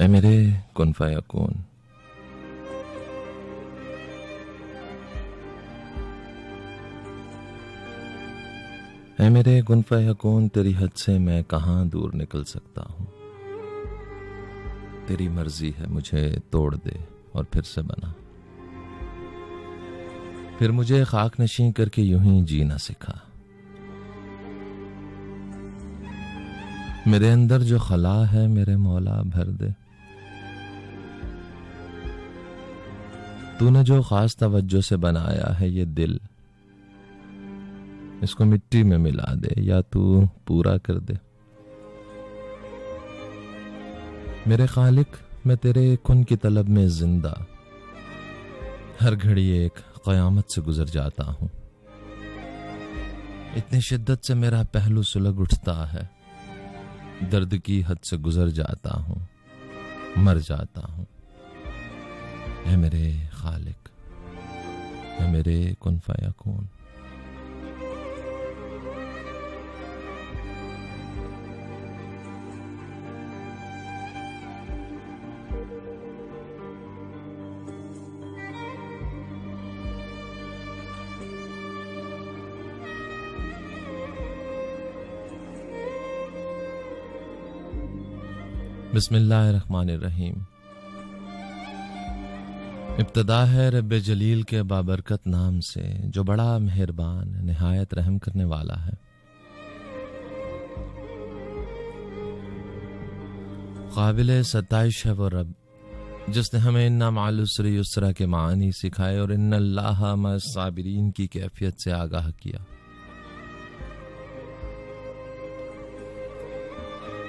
ऐ मेरे कुन फयकून, ऐ मेरे कुन फयकून, तेरी हद से मैं कहाँ दूर निकल सकता हूँ। तेरी मर्जी है मुझे तोड़ दे और फिर से बना, फिर मुझे खाक नशीं करके यूं ही जीना सिखा। मेरे अंदर जो खला है मेरे मौला भर दे, तूने जो खास तवज्जो से बनाया है ये दिल, इसको मिट्टी में मिला दे या तू पूरा कर दे। मेरे खालिक, मैं तेरे कुन की तलब में जिंदा हर घड़ी एक क़यामत से गुजर जाता हूं। इतनी शिद्दत से मेरा पहलू सुलग उठता है, दर्द की हद से गुजर जाता हूं, मर जाता हूं। ऐ मेरे खालिक, ऐ मेरे कुन फयकून। बिस्मिल्लाहिर्रहमानिर्रहीम। इब्तदा है रब्बे जलील के बाबरकत नाम से, जो बड़ा मेहरबान निहायत रहम करने वाला है। काबिल सताइश है वो रब जिसने हमें इन्ना माल उसरी युस्रा के मानी सिखाए और इन्नल्लाहा मअस साबिरीन की कैफियत से आगाह किया।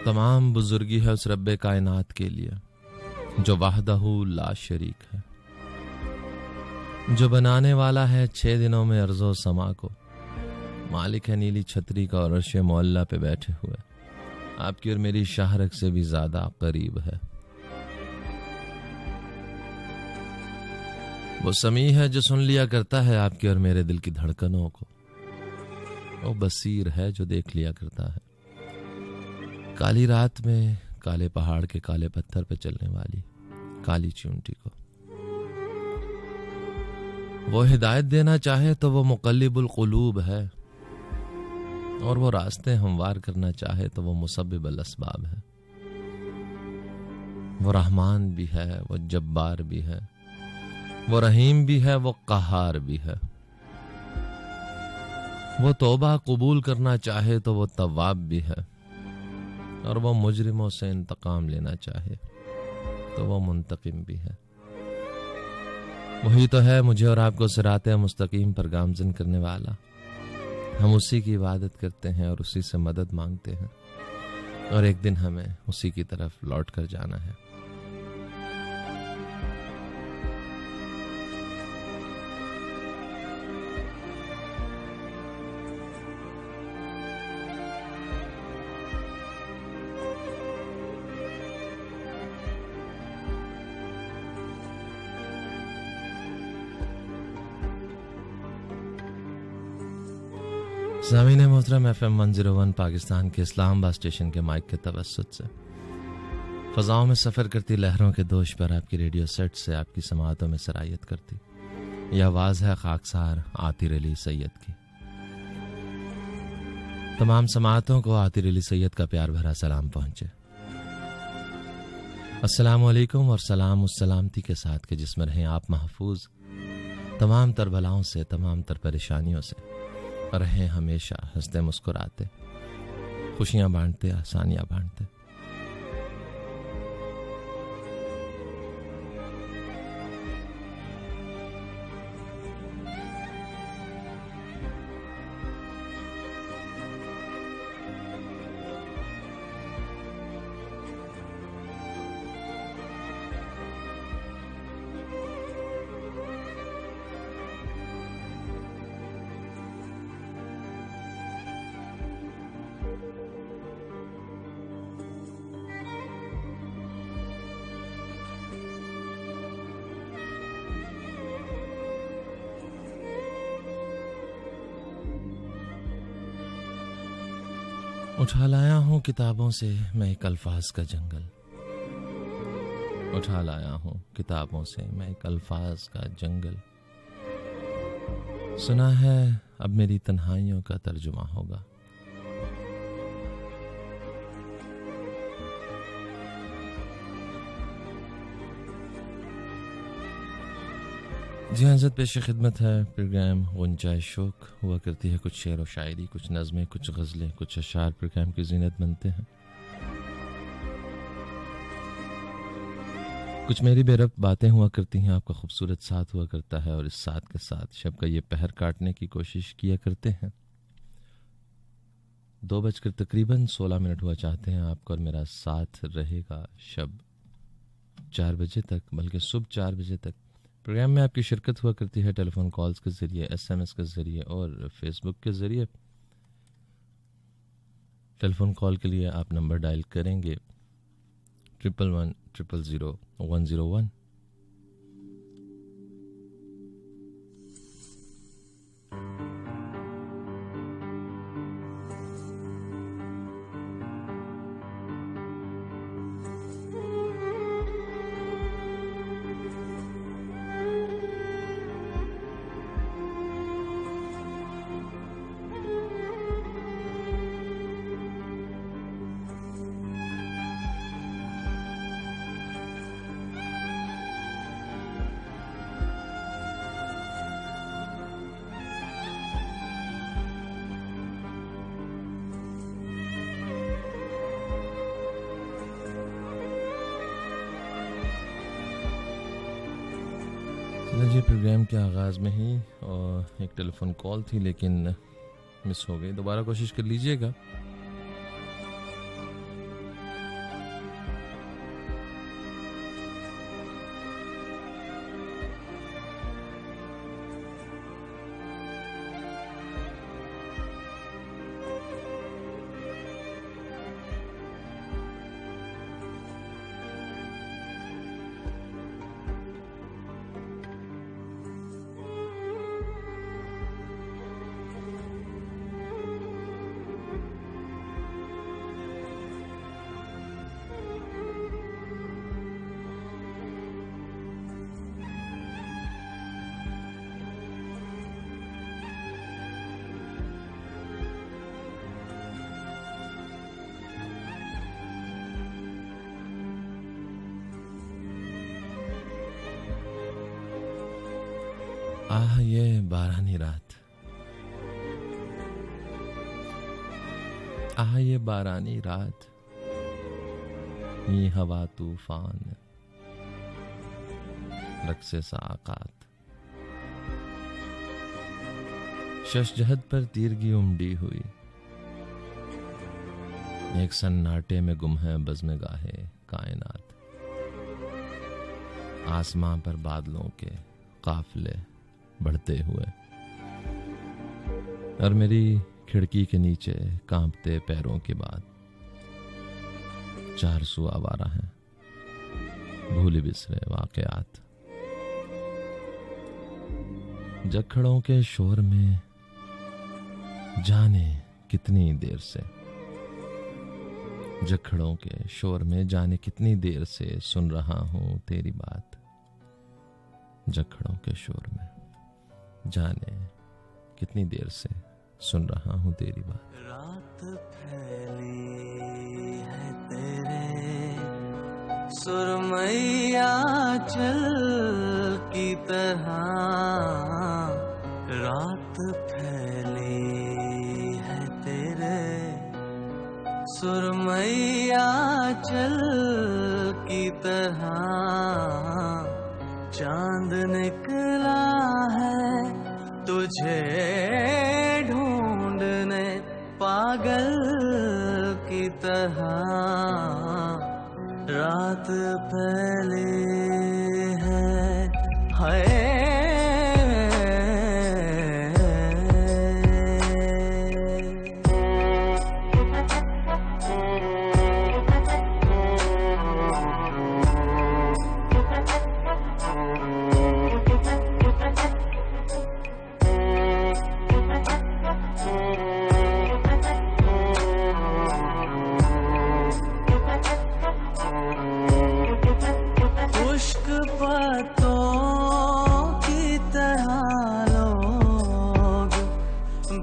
तमाम बुजुर्गी है उस रब्बे कायनात के लिए जो वाहदहू ला शरीक है, जो बनाने वाला है 6 दिनों में अर्ज़ो समा को, मालिक है नीली छतरी का और अर्श मौला पे बैठे हुए, आपकी और मेरी शाहरग से भी ज्यादा करीब है। वो समी है जो सुन लिया करता है आपके और मेरे दिल की धड़कनों को, वो बसीर है जो देख लिया करता है काली रात में काले पहाड़ के काले पत्थर पे चलने वाली काली चींटी को। वो हिदायत देना चाहे तो वो मुक़ल्लिबुल क़ुलूब है, और वो रास्ते हमवार करना चाहे तो वो मुसब्बिबुल अस्बाब है। वो रहमान भी है, वो जब्बार भी है, वो रहीम भी है, वो क़हार भी है। वो तौबा कबूल करना चाहे तो वो तव्वाब भी है, और वो मुजरिमों से इंतकाम लेना चाहे तो वो मुंतकिम भी है। वही तो है मुझे और आपको सिराते मुस्तकीम पर गामज़न करने वाला। हम उसी की इबादत करते हैं और उसी से मदद मांगते हैं, और एक दिन हमें उसी की तरफ लौट कर जाना है। ज़मीन मोहतरम FM 101 पाकिस्तान के इस्लामाबाद स्टेशन के माइक के तवस्सुत से फ़ज़ाओं में सफ़र करती लहरों के दोष पर आपकी रेडियो सेट से आपकी समाअतों में सरायत करती यह आवाज़ है खाकसार आतिर अली सैयद की। तमाम समाअतों को आतिर अली सैयद का प्यार भरा सलाम पहुँचे। अस्सलामु अलैकुम, और सलाम उस सलामती के साथ के जिसमें रहें आप महफूज तमाम तर बलाओं से, तमाम तर परेशानियों से, रहें हमेशा हंसते मुस्कुराते, खुशियां बांटते, आसानियां बांटते। उठा लाया हूं किताबों से मैं एक अल्फाज का जंगल, उठा लाया हूँ किताबों से मैं एक अल्फाज का जंगल। सुना है अब मेरी तन्हाइयों का तर्जुमा होगा। जी हाँ, इज़्ज़त पेश खिदमत है प्रोग्राम गुंजाइश शौक। हुआ करती है कुछ शेर व शायरी, कुछ नज़में, कुछ गज़लें, कुछ अशार प्रोग्राम की ज़ीनत बनते हैं। कुछ मेरी बेरब बातें हुआ करती हैं, आपका खूबसूरत साथ हुआ करता है, और इस साथ के साथ शब का ये पहर काटने की कोशिश किया करते हैं। 2 बजकर तकरीबन 16 मिनट हुआ चाहते हैं आपका और मेरा साथ रहेगा शब 4 बजे तक, बल्कि सुबह 4 बजे तक। प्रोग्राम में आपकी शिरकत हुआ करती है टेलीफोन कॉल्स के ज़रिए, SMS के ज़रिए और फेसबुक के ज़रिए। टेलीफोन कॉल के लिए आप नंबर डायल करेंगे 11100101। जी प्रोग्राम के आगाज़ में ही और एक टेलीफोन कॉल थी लेकिन मिस हो गई, दोबारा कोशिश कर लीजिएगा। आह ये बारानी रात, आह ये बारानी रात, ये हवा तूफान, रक्से साक़ात, शशजहद पर तीरगी उमड़ी हुई, एक सन्नाटे में गुम है बज़्म-ए-गाहे कायनात। आसमां पर बादलों के काफिले बढ़ते हुए और मेरी खिड़की के नीचे कांपते पैरों के बाद 400 आवारा हैं, भूले बिसरे वाक़यात। जखड़ों के शोर में जाने कितनी देर से, जखड़ों के शोर में जाने कितनी देर से सुन रहा हूँ तेरी बात। जखड़ों के शोर में जाने कितनी देर से सुन रहा हूँ तेरी बात। रात फैली है तेरे सुरमैया चल की तरह, रात फैली है तेरे सुरमैया चल की तरह। चांद निकला है तुझे ढूंढने पागल की तरह, रात पहले है हाय। पत्तों की तरह लोग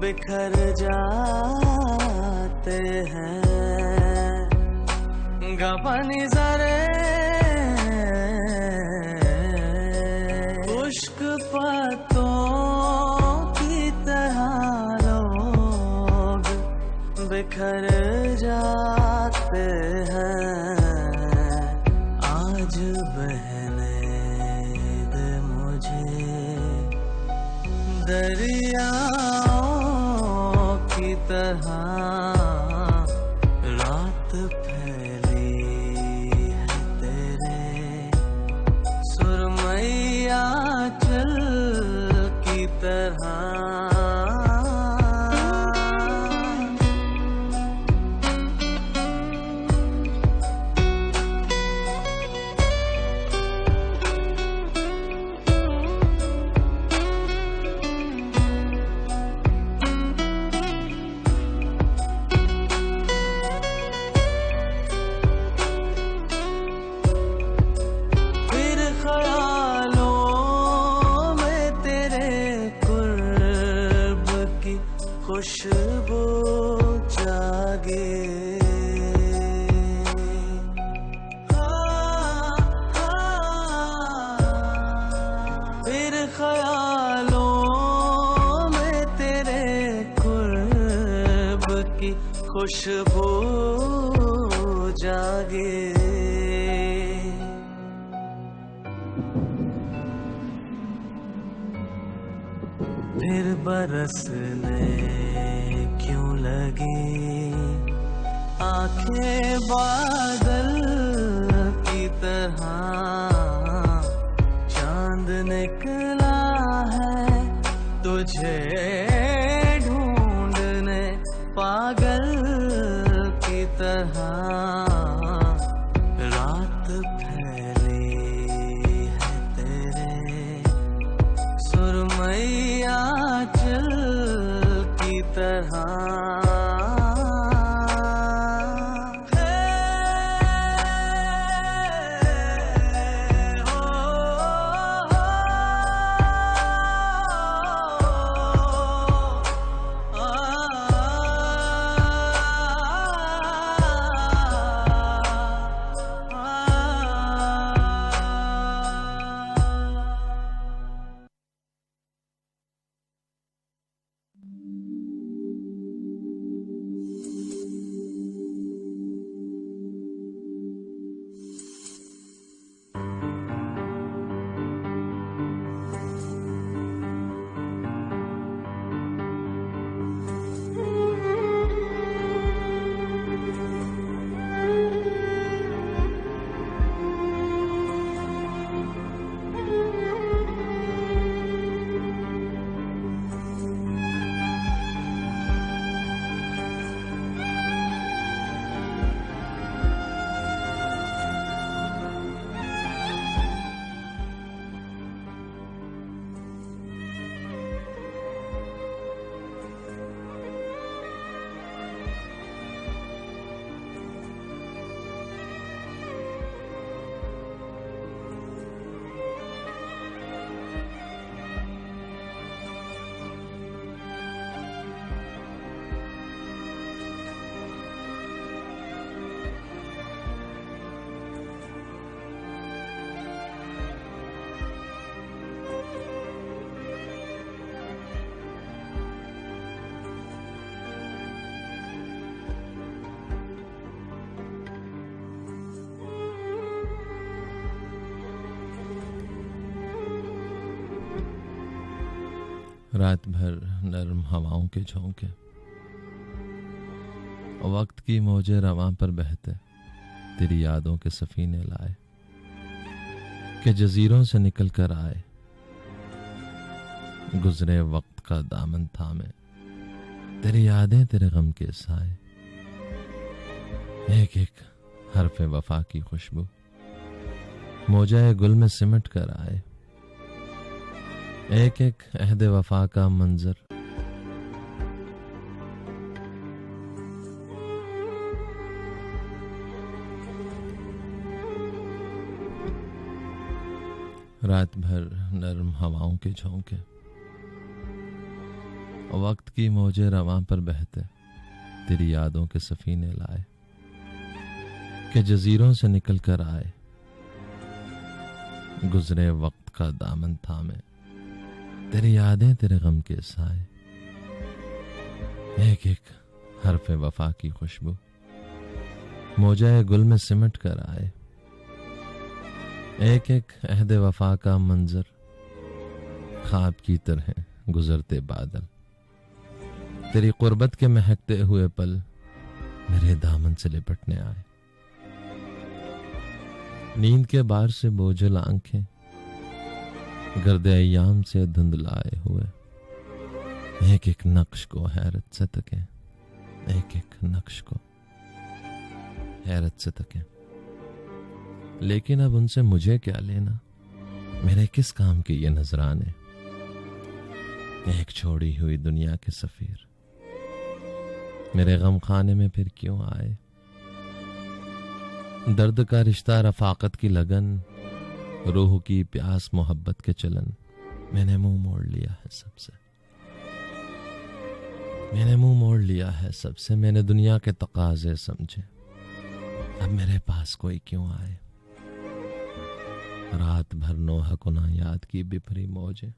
बिखर जाते हैं। गबनी जरे खुश्क पत्तों की तरह लोग बिखर जाते हैं। आज बहने दे मुझे दरियाओं की तरह, रात फैली है तेरे सुरमैया चल की तरह। खुशबू जागे फिर ख्यालों में तेरे कुर्ब की खुशबू जागे। फिर बरसने क्यों लगी आंखें बादल की तरह, चांद निकला है तुझे ढूंढने पागल की तरह। रात फैली है तेरे सुरमैया चल की तरह। रात भर नरम हवाओं के झोंके, वक्त की मौजें रवां पर बहते तेरी यादों के सफीने लाए, के जजीरों से निकल कर आए गुजरे वक्त का दामन थामे, तेरी यादें तेरे गम के साए। एक एक हरफे वफा की खुशबू मोजाए गुल में सिमट कर आए, एक एक अहदे वफा का मंजर रात भर नरम हवाओं के झोंके, वक्त की मौजे रवां पर बहते तेरी यादों के सफीने लाए, के जजीरों से निकल कर आए, गुजरे वक्त का दामन थामे, तेरी यादें तेरे गम के साए, एक एक हरफे वफा की खुशबू मौजाए गुल में सिमट कर आए, एक एक अहदे वफा का मंजर ख्वाब की तरह गुजरते बादल, तेरी कुर्बत के महकते हुए पल मेरे दामन से लिपटने आए, नींद के बार से बोझल आंखें गर्दे अय्याम से धुंधलाए हुए, एक एक नक्श को हैरत से तके, एक एक नक्श को हैरत से तके, लेकिन अब उनसे मुझे क्या लेना, मेरे किस काम के ये नजराने, एक छोड़ी हुई दुनिया के सफीर मेरे गम खाने में फिर क्यों आए, दर्द का रिश्ता रफाकत की लगन, रूह की प्यास मोहब्बत के चलन, मैंने मुंह मोड़ लिया है सबसे, मैंने मुंह मोड़ लिया है सबसे, मैंने दुनिया के तकाजे समझे, अब मेरे पास कोई क्यों आए, रात भर नोह कुना याद की बिफरी मौजें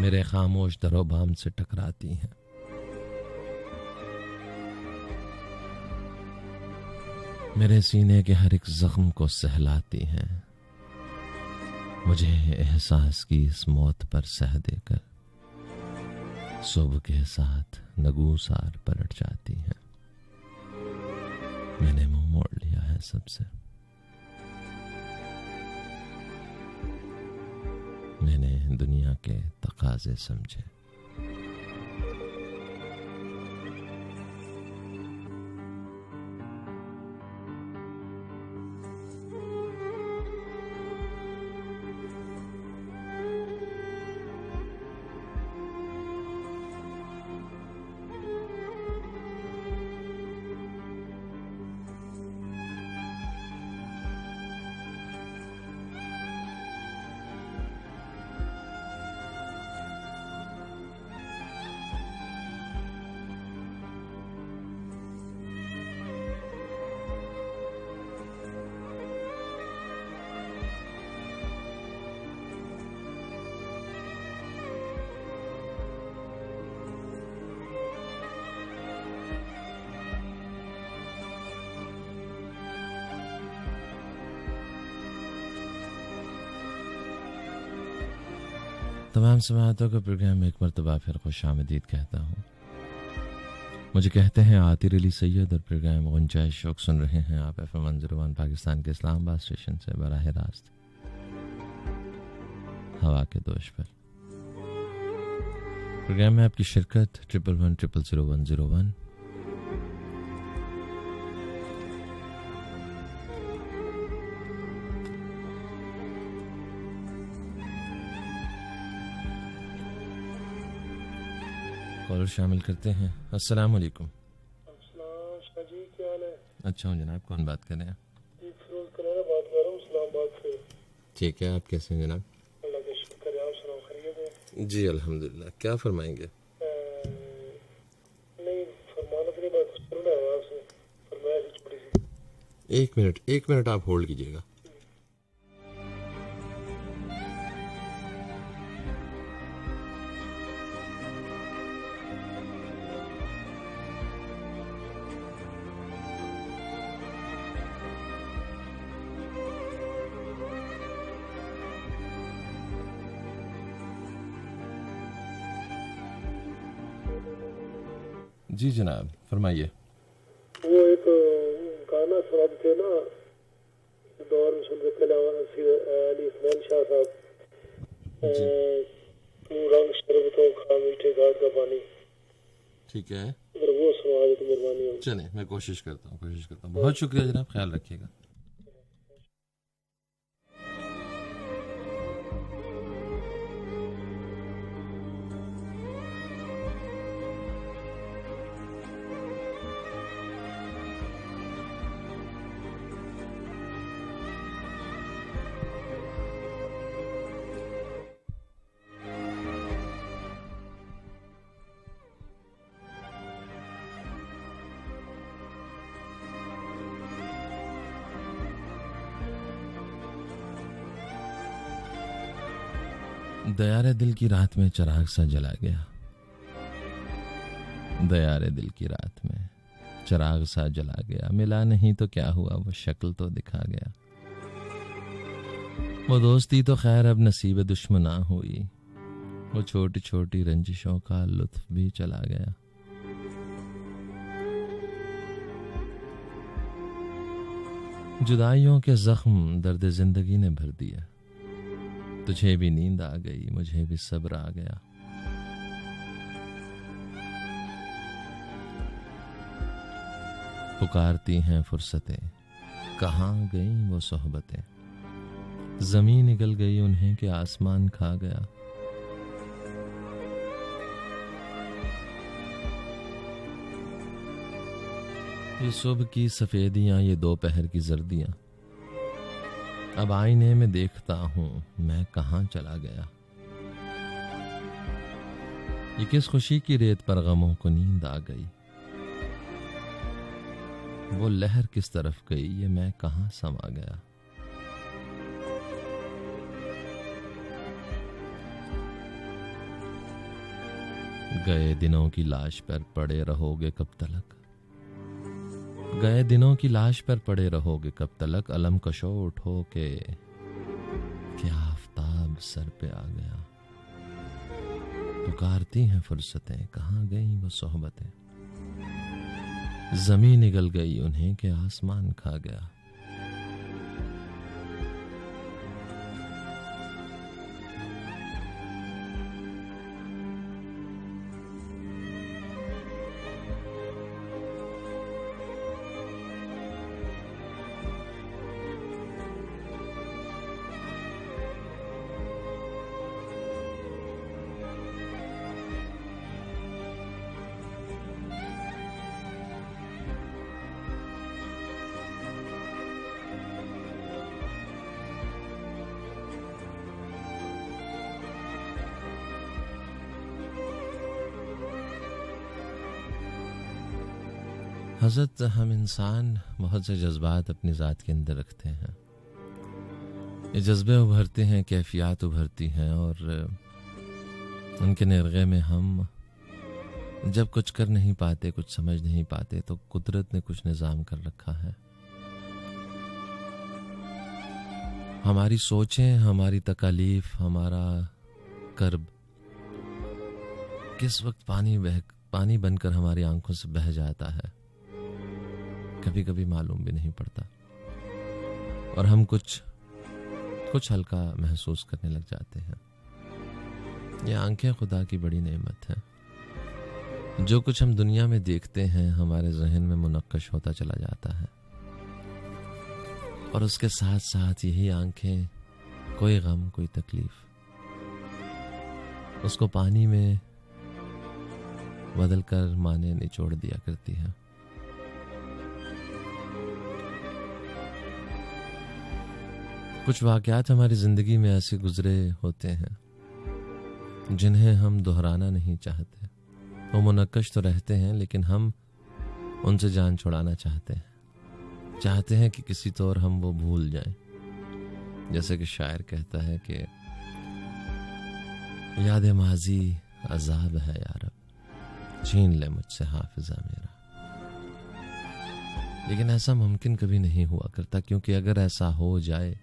मेरे खामोश दरोबाम से टकराती हैं, मेरे सीने के हर एक जख्म को सहलाती हैं, मुझे एहसास की इस मौत पर सह देकर सुबह के साथ नगूसार पलट जाती हैं, मैंने मुंह मोड़ लिया है सबसे, मैंने दुनिया के तकाजे समझे। तमाम समाअतों को प्रोग्राम में एक मरतबा फिर खुशामदीद कहता हूँ। मुझे कहते हैं आतिर अली सैयद और प्रोग्राम गुंजाइश शौक सुन रहे हैं आप FM 101 पाकिस्तान के इस्लामाबाद स्टेशन से बराह रास्त हवा के दोष पर। प्रोग्राम में आपकी शिरकत 11100101 कॉलर शामिल करते हैं। अस्सलाम वालेकुम। जी क्या हाल है? अच्छा हूँ जनाब, कौन बात कर रहे हैं? फिरोज कनारा बात कर रहा हूँ इस्लामाबाद से। ठीक है, आप कैसे हैं जनाब? अल्लाह का शुक्र है, आप सुनाओ खैरियत है? जी अल्हम्दुलिल्लाह। क्या फरमाएंगे? नहीं फरमाना तो नहीं, बात सुनना है आपसे, फरमाइश छोटी सी। एक मिनट आप होल्ड कीजिएगा। जी जनाब फरमाइए। वो एक गाना सुनाते थे ना दौर में, सुनते पहले अली इस्माइल शाह साहब, तू रंग शरबतों का मीठे घाट का पानी। ठीक है, अगर वो सुना दे तो मेहरबानी होगी। चले मैं कोशिश करता हूँ। बहुत शुक्रिया जनाब, ख्याल रखिएगा। दयारे दिल की रात में चिराग सा जला गया, दयारे दिल की रात में चिराग सा जला गया, मिला नहीं तो क्या हुआ वो शक्ल तो दिखा गया। वो दोस्ती तो खैर अब नसीब दुश्मना हुई, वो छोटी छोटी रंजिशों का लुत्फ भी चला गया। जुदाइयों के जख्म दर्द जिंदगी ने भर दिया, तुझे भी नींद आ गई मुझे भी सब्र आ गया। पुकारती हैं फुर्सतें कहाँ गई वो सोहबतें, जमीन निकल गई उन्हें कि आसमान खा गया। ये सुबह की सफेदियां ये दोपहर की जर्दियां, अब आईने में देखता हूं मैं कहां चला गया। ये किस खुशी की रेत पर गमों को नींद आ गई, वो लहर किस तरफ गई ये मैं कहां समा गया। गए दिनों की लाश पर पड़े रहोगे कब तलक, गए दिनों की लाश पर पड़े रहोगे कब तलक, अलम कशो उठो के क्या आफताब सर पे आ गया। पुकारती हैं फुर्सतें कहाँ गई वो सोहबतें, जमीन निगल गई उन्हें कि आसमान खा गया। हज़रत हम इंसान बहुत से जज्बात अपनी ज़ात के अंदर रखते हैं, ये जज्बे उभरते हैं, कैफियत उभरती हैं और उनके निर्गे में हम जब कुछ कर नहीं पाते, कुछ समझ नहीं पाते, तो कुदरत ने कुछ निज़ाम कर रखा है। हमारी सोचें, हमारी तकालीफ, हमारा कर्ब किस वक्त पानी बनकर हमारी आंखों से बह जाता है कभी कभी मालूम भी नहीं पड़ता, और हम कुछ हल्का महसूस करने लग जाते हैं। ये आंखें खुदा की बड़ी नेमत है। जो कुछ हम दुनिया में देखते हैं हमारे जहन में मुनक्कश होता चला जाता है, और उसके साथ साथ यही आंखें कोई गम, कोई तकलीफ उसको पानी में बदलकर माने निचोड़ दिया करती है। कुछ वाक़यात हमारी जिंदगी में ऐसे गुजरे होते हैं जिन्हें हम दोहराना नहीं चाहते। वो मुनक्कश तो रहते हैं लेकिन हम उनसे जान छुड़ाना चाहते हैं कि किसी तौर हम वो भूल जाएं। जैसे कि शायर कहता है कि याद माजी अजाब है यार, छीन ले मुझसे हाफिजा मेरा। लेकिन ऐसा मुमकिन कभी नहीं हुआ करता, क्योंकि अगर ऐसा हो जाए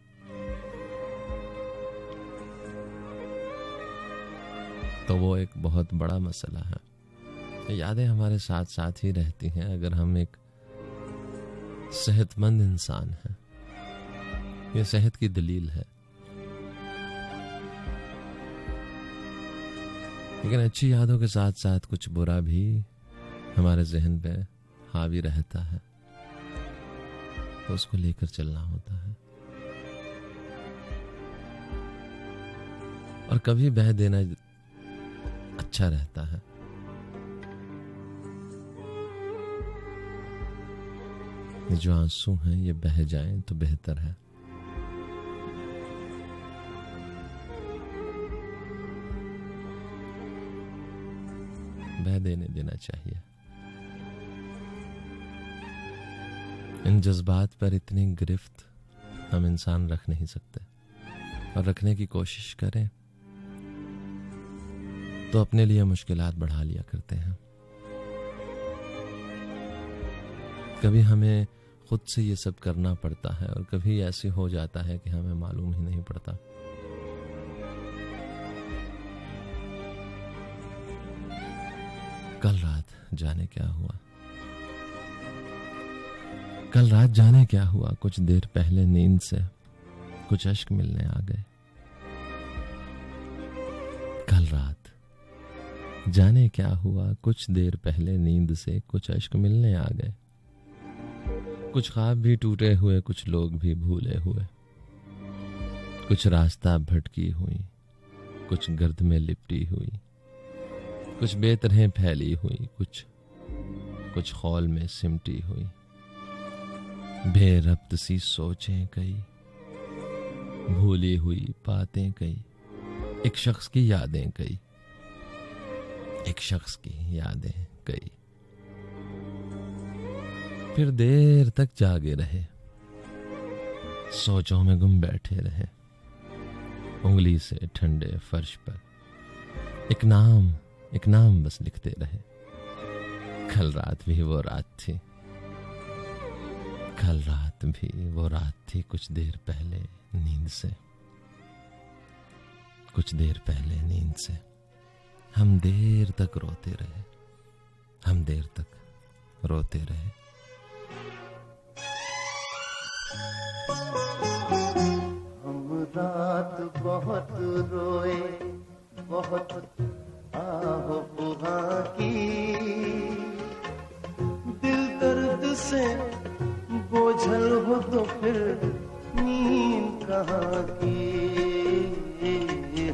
तो वो एक बहुत बड़ा मसला है। यादें हमारे साथ साथ ही रहती हैं अगर हम एक सेहतमंद इंसान हैं। ये सेहत की दलील है। लेकिन अच्छी यादों के साथ साथ कुछ बुरा भी हमारे जहन पे हावी रहता है, तो उसको लेकर चलना होता है। और कभी बह देना अच्छा रहता है। ये जो आंसू हैं ये बह जाएं तो बेहतर है। बह देना चाहिए। इन जज्बात पर इतनी गिरफ्त हम इंसान रख नहीं सकते, और रखने की कोशिश करें तो अपने लिए मुश्किलात बढ़ा लिया करते हैं। कभी हमें खुद से ये सब करना पड़ता है और कभी ऐसे हो जाता है कि हमें मालूम ही नहीं पड़ता। कल रात जाने क्या हुआ, कल रात जाने क्या हुआ, कुछ देर पहले नींद से कुछ अश्क मिलने आ गए। कल रात जाने क्या हुआ, कुछ देर पहले नींद से कुछ अश्क मिलने आ गए। कुछ ख्वाब भी टूटे हुए, कुछ लोग भी भूले हुए, कुछ रास्ता भटकी हुई, कुछ गर्द में लिपटी हुई, कुछ बेतरह फैली हुई, कुछ खौल में सिमटी हुई। बेरब्त सी सोचें कई, भूली हुई बातें कई, एक शख्स की यादें कई, एक शख्स की यादें कई। फिर देर तक जागे रहे, सोचों में गुम बैठे रहे, उंगली से ठंडे फर्श पर एक नाम बस लिखते रहे। कल रात भी वो रात थी, कल रात भी वो रात थी, कुछ देर पहले नींद से, कुछ देर पहले नींद से। हम देर तक रोते रहे, हम देर तक रोते रहे। हम रात बहुत रोए, बहुत आह बुहा की, दिल दर्द से बोझल हो तो फिर नींद कहाँ की।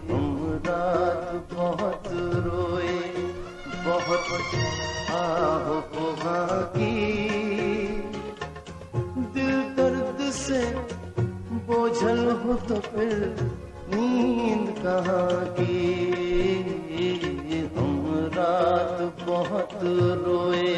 हम रात बहुत रोए, बहुत आह बुहा की, दिल दर्द से बोझल हो तो फिर नींद कहाँ की। हम रात बहुत रोए।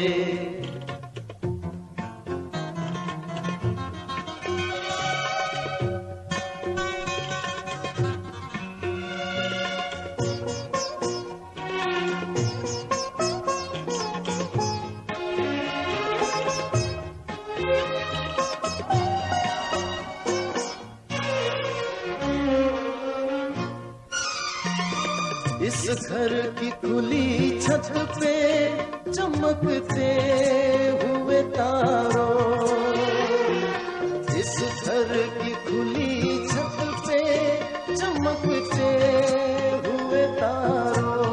इस घर की खुली छत पे चमकते हुए तारों, इस घर की खुली छत पे चमकते हुए तारों,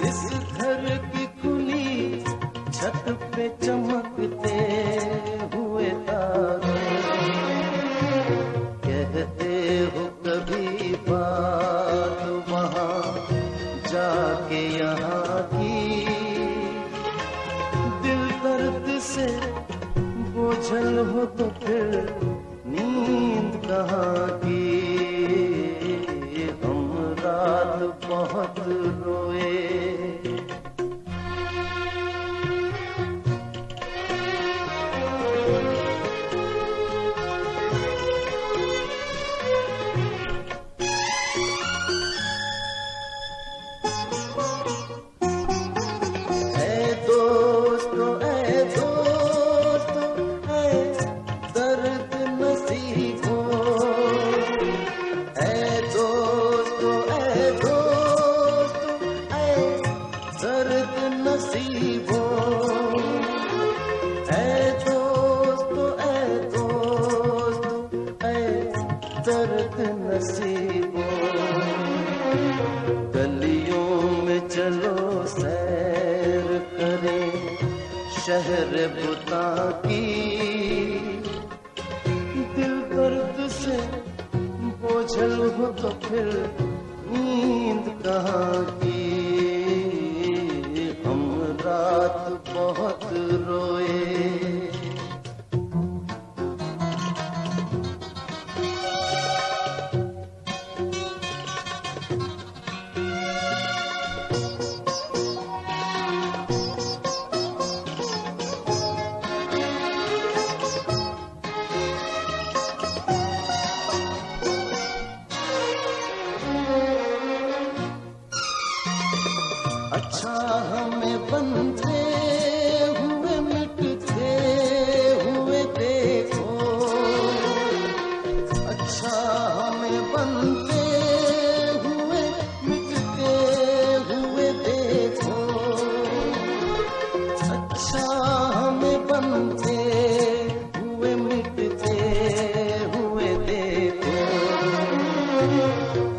इस घर की खुली छत पे चमकते हुए तारों, कहते हो कभी बात जाके यहाँ की, दिल दर्द से बोझल हो तो फिर नींद कहाँ की। हम रात बहुत रोए। दर्द नसीबों, गलियों में चलो सैर करें शहर बुता की, दिल दर्द से बोझल हो तो फिर नींद कहाँ की। हम रात बहुत रोए।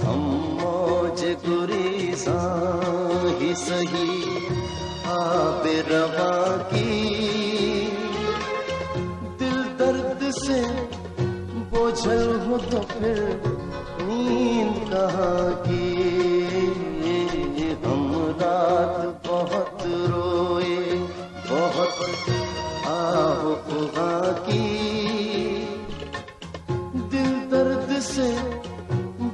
हम मौज गुरीज़ा ही सही आबे रवा की, दिल दर्द से बोझल हो तो फिर नींद कहाँ की। हम रात बहुत रोए, बहुत आहो खुदा की, दिल दर्द से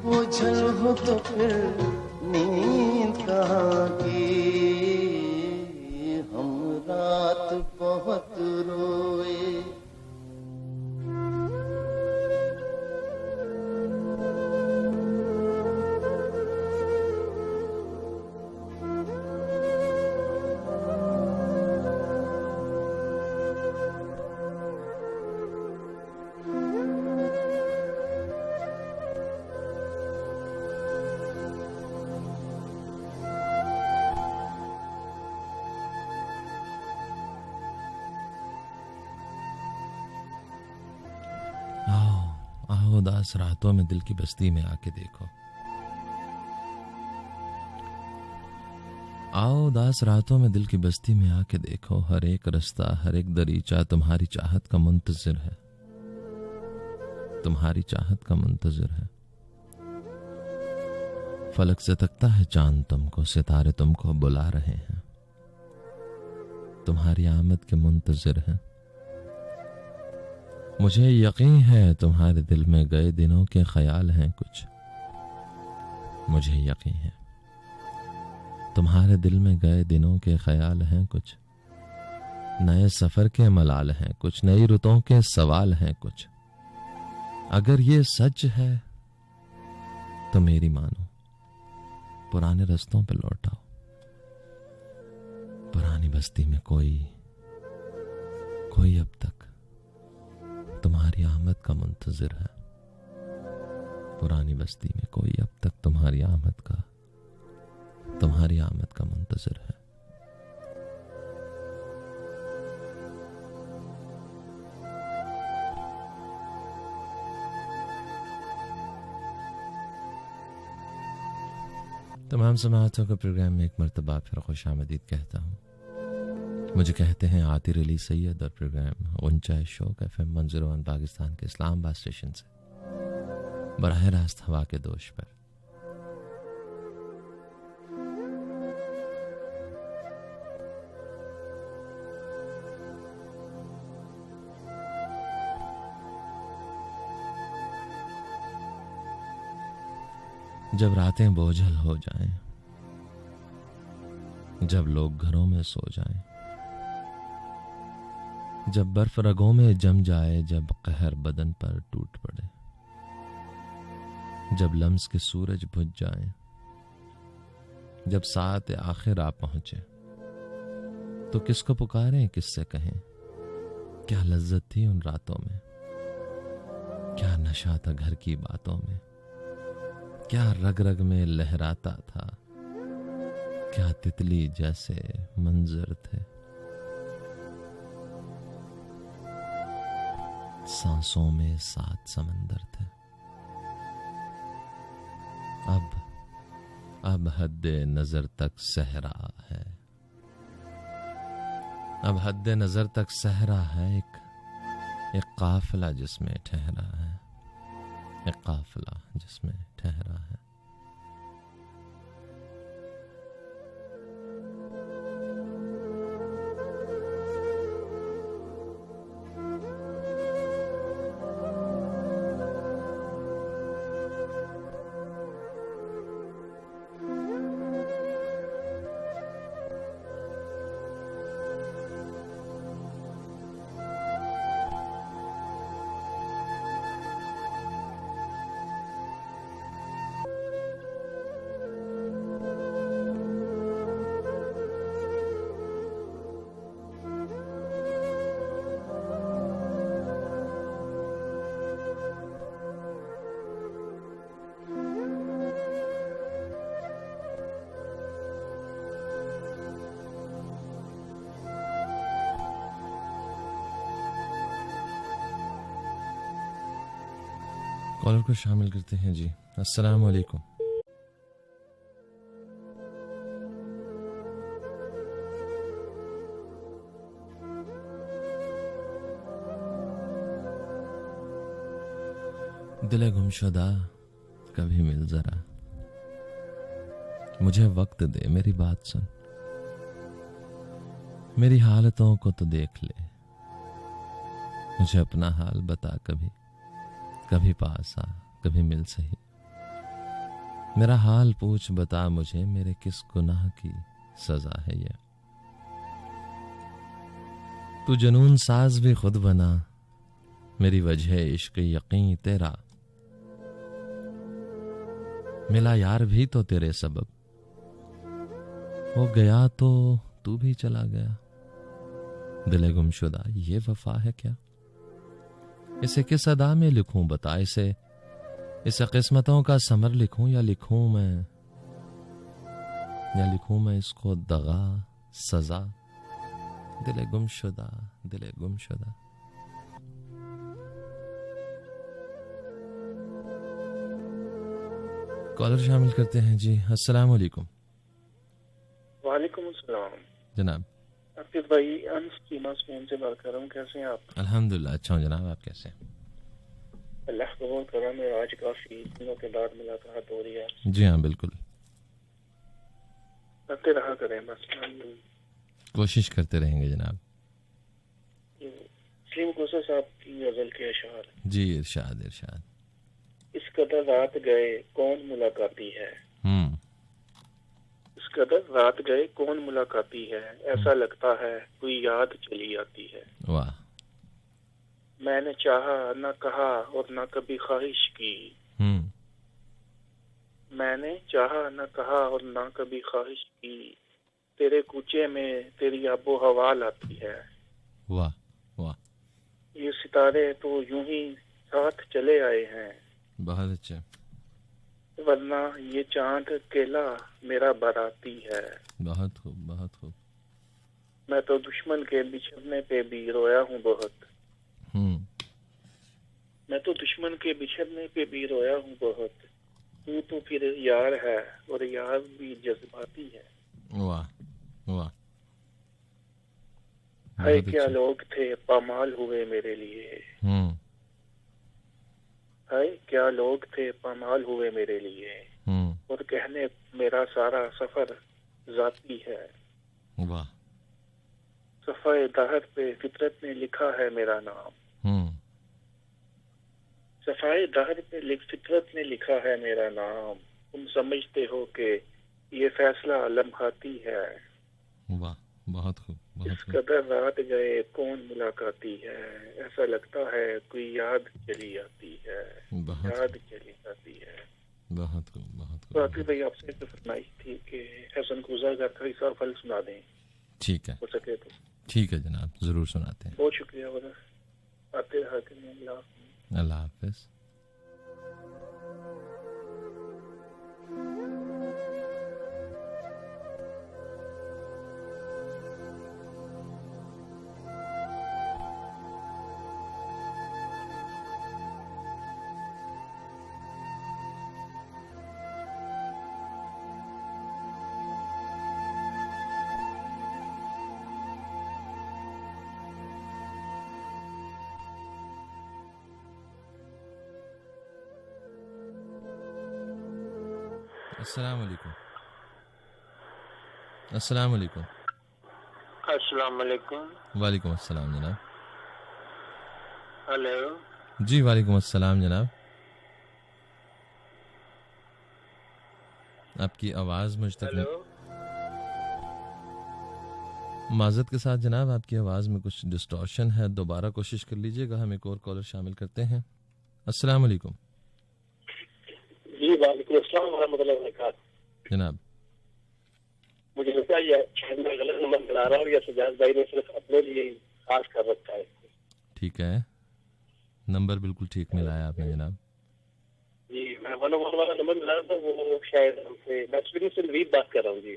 बोझल हो तो फिर नींद कहाँ की। हम रात बहुत रोए। उदास रातों में दिल की बस्ती में आके देखो, आओ उदास रातों में दिल की बस्ती में आके देखो, हर एक रास्ता हर एक दरीचा तुम्हारी चाहत का मुंतजिर है, तुम्हारी चाहत का मुंतजिर है। फलक से तकता है चांद तुमको, सितारे तुमको बुला रहे हैं, तुम्हारी आमद के मुंतजिर हैं। मुझे यकीन है तुम्हारे दिल में गए दिनों के ख्याल हैं कुछ, मुझे यकीन है तुम्हारे दिल में गए दिनों के ख्याल हैं कुछ, नए सफर के मलाल हैं कुछ, नई रुतों के सवाल हैं कुछ। अगर ये सच है तो मेरी मानो, पुराने रास्तों पे लौटाओ, पुरानी बस्ती में कोई अब तक तुम्हारी आमद का मुंतजिर है, पुरानी बस्ती में कोई अब तक तुम्हारी आमद का मुंतजिर है। तमाम समाअतों का प्रोग्राम में एक मर्तबा फिर खुशामदीद कहता हूँ। मुझे कहते हैं आतिर अली सैयद और प्रोग्राम उनचाए शौक FM 101 पाकिस्तान के इस्लामाबाद स्टेशन से बराह रास्त हवा के दोष पर। जब रातें बोझल हो जाएं, जब लोग घरों में सो जाएं, जब बर्फ रगों में जम जाए, जब कहर बदन पर टूट पड़े, जब लम्स के सूरज बुझ जाएं, जब साथ आखिर आ पहुंचे, तो किसको पुकारें, किससे कहें? क्या लज्जत थी उन रातों में, क्या नशा था घर की बातों में, क्या रग रग में लहराता था, क्या तितली जैसे मंजर थे, सांसों में 7 समंदर थे। अब हद्दे नजर तक सहरा है, अब हद्दे नजर तक सहरा है, एक काफिला जिसमें ठहरा है, एक काफिला जिसमें ठहरा है। कॉलर को शामिल करते हैं जी। अस्सलाम वालेकुम। दिल गुमशुदा कभी मिल जरा, मुझे वक्त दे मेरी बात सुन, मेरी हालतों को तो देख ले, मुझे अपना हाल बता कभी, कभी पास आ कभी मिल सही, मेरा हाल पूछ बता मुझे, मेरे किस गुनाह की सजा है ये। तू जुनून साज भी खुद बना, मेरी वजह इश्क यकीन तेरा, मिला यार भी तो तेरे सबब, हो गया तो तू भी चला गया। दिल गुमशुदा ये वफा है क्या, इसे किस अदा में लिखूं बता, इसे किस्मतों का समर लिखूं या लिखूं मैं इसको दगा सजा। दिल गुमशुदा, दिल गुमशुदा। कॉलर शामिल करते हैं जी। अस्सलाम वालेकुम। वालेकुम अस्सलाम जनाब। आपके भाई अंश चीमा स्पेन से बात कर रहा हूँ। कैसे हैं आप? अल्हम्दुलिल्लाह अच्छा हूँ जनाब, आप कैसे हैं? अल्लाह का बहुत करम है, आज काफी दिनों के बाद मुलाकात हो रही है। जी हाँ बिल्कुल, करते रहा करें बस, कोशिश करते रहेंगे जनाब। सलीम कोसा साहब की गजल के अशार। जी इरशाद इरशाद। इस कदर रात गए कौन मुलाकाती है, इस कदर रात गए कौन मुलाकाती है, ऐसा लगता है कोई याद चली आती है। वाह। मैंने चाहा न कहा और न कभी ख्वाहिश की, मैंने चाहा न कहा और न कभी ख्वाहिश की, तेरे कूचे में तेरी आबो हवा लाती है। वाह वाह। ये सितारे तो यूं ही साथ चले आए हैं, बहुत अच्छे। वरना ये चांद केला मेरा बाराती है। बहुत खूब बहुत खूब। मैं तो दुश्मन के बिछड़ने पे भी रोया हूँ बहुत, मैं तो दुश्मन के बिछड़ने पे भी रोया हूँ बहुत, तू तो फिर यार है और यार भी जज्बाती है। वाह वाह। है क्या लोग थे पामाल हुए मेरे लिए, है क्या लोग थे पामाल हुए मेरे लिए, और कहने मेरा सारा सफर जाती है। वाह। सफाए दहर पे फितरत ने लिखा है मेरा नाम, सफाए दहर पे फितरत ने लिखा है मेरा नाम, तुम समझते हो कि ये फैसला लम्हाती है। वाह बहुत खूब बहुत इस कदर रात गए कौन मुलाकाती है, ऐसा लगता है कोई याद चली आती है, याद चली आती है। बहुत खूब बहुत खूब। बाकी भाई आपसे एक फरमाइश थी कि हसन गुजार का कोई सा फल सुना दें। ठीक है हो सके तो। ठीक है जनाब, जरूर सुनाते हैं। बहुत शुक्रिया। आते रहा करें। अल्लाह हाफिज। अस्सलाम वालेकुम। अस्सलाम वालेकुम। अस्सलाम वालेकुम। वालेकुम अस्सलाम जनाब। हेलो। जी वालेकुम अस्सलाम जनाब। आपकी आवाज़ मुझ तक माजरत के साथ जनाब, आपकी आवाज़ में कुछ डिस्टॉर्शन है, दोबारा कोशिश कर लीजिएगा। हम एक और कॉलर शामिल करते हैं। अस्सलाम वालेकुम। जी वालेकुम अस्सलाम व रहमतुल्लाहि व बरकातहू। जनाब मुझे लगता है शायद मैं गलत नंबर मिला रहा हूँ या सजाद भाई ने सिर्फ अपने लिए खास कर रखा है। ठीक है, नंबर बिल्कुल ठीक मिलाया आपने जनाब। जी मैं 101 वाला नंबर मिला रहा था, वो शायद हमसे, मैं स्वीडन से नवीद बात कर रहा हूँ। जी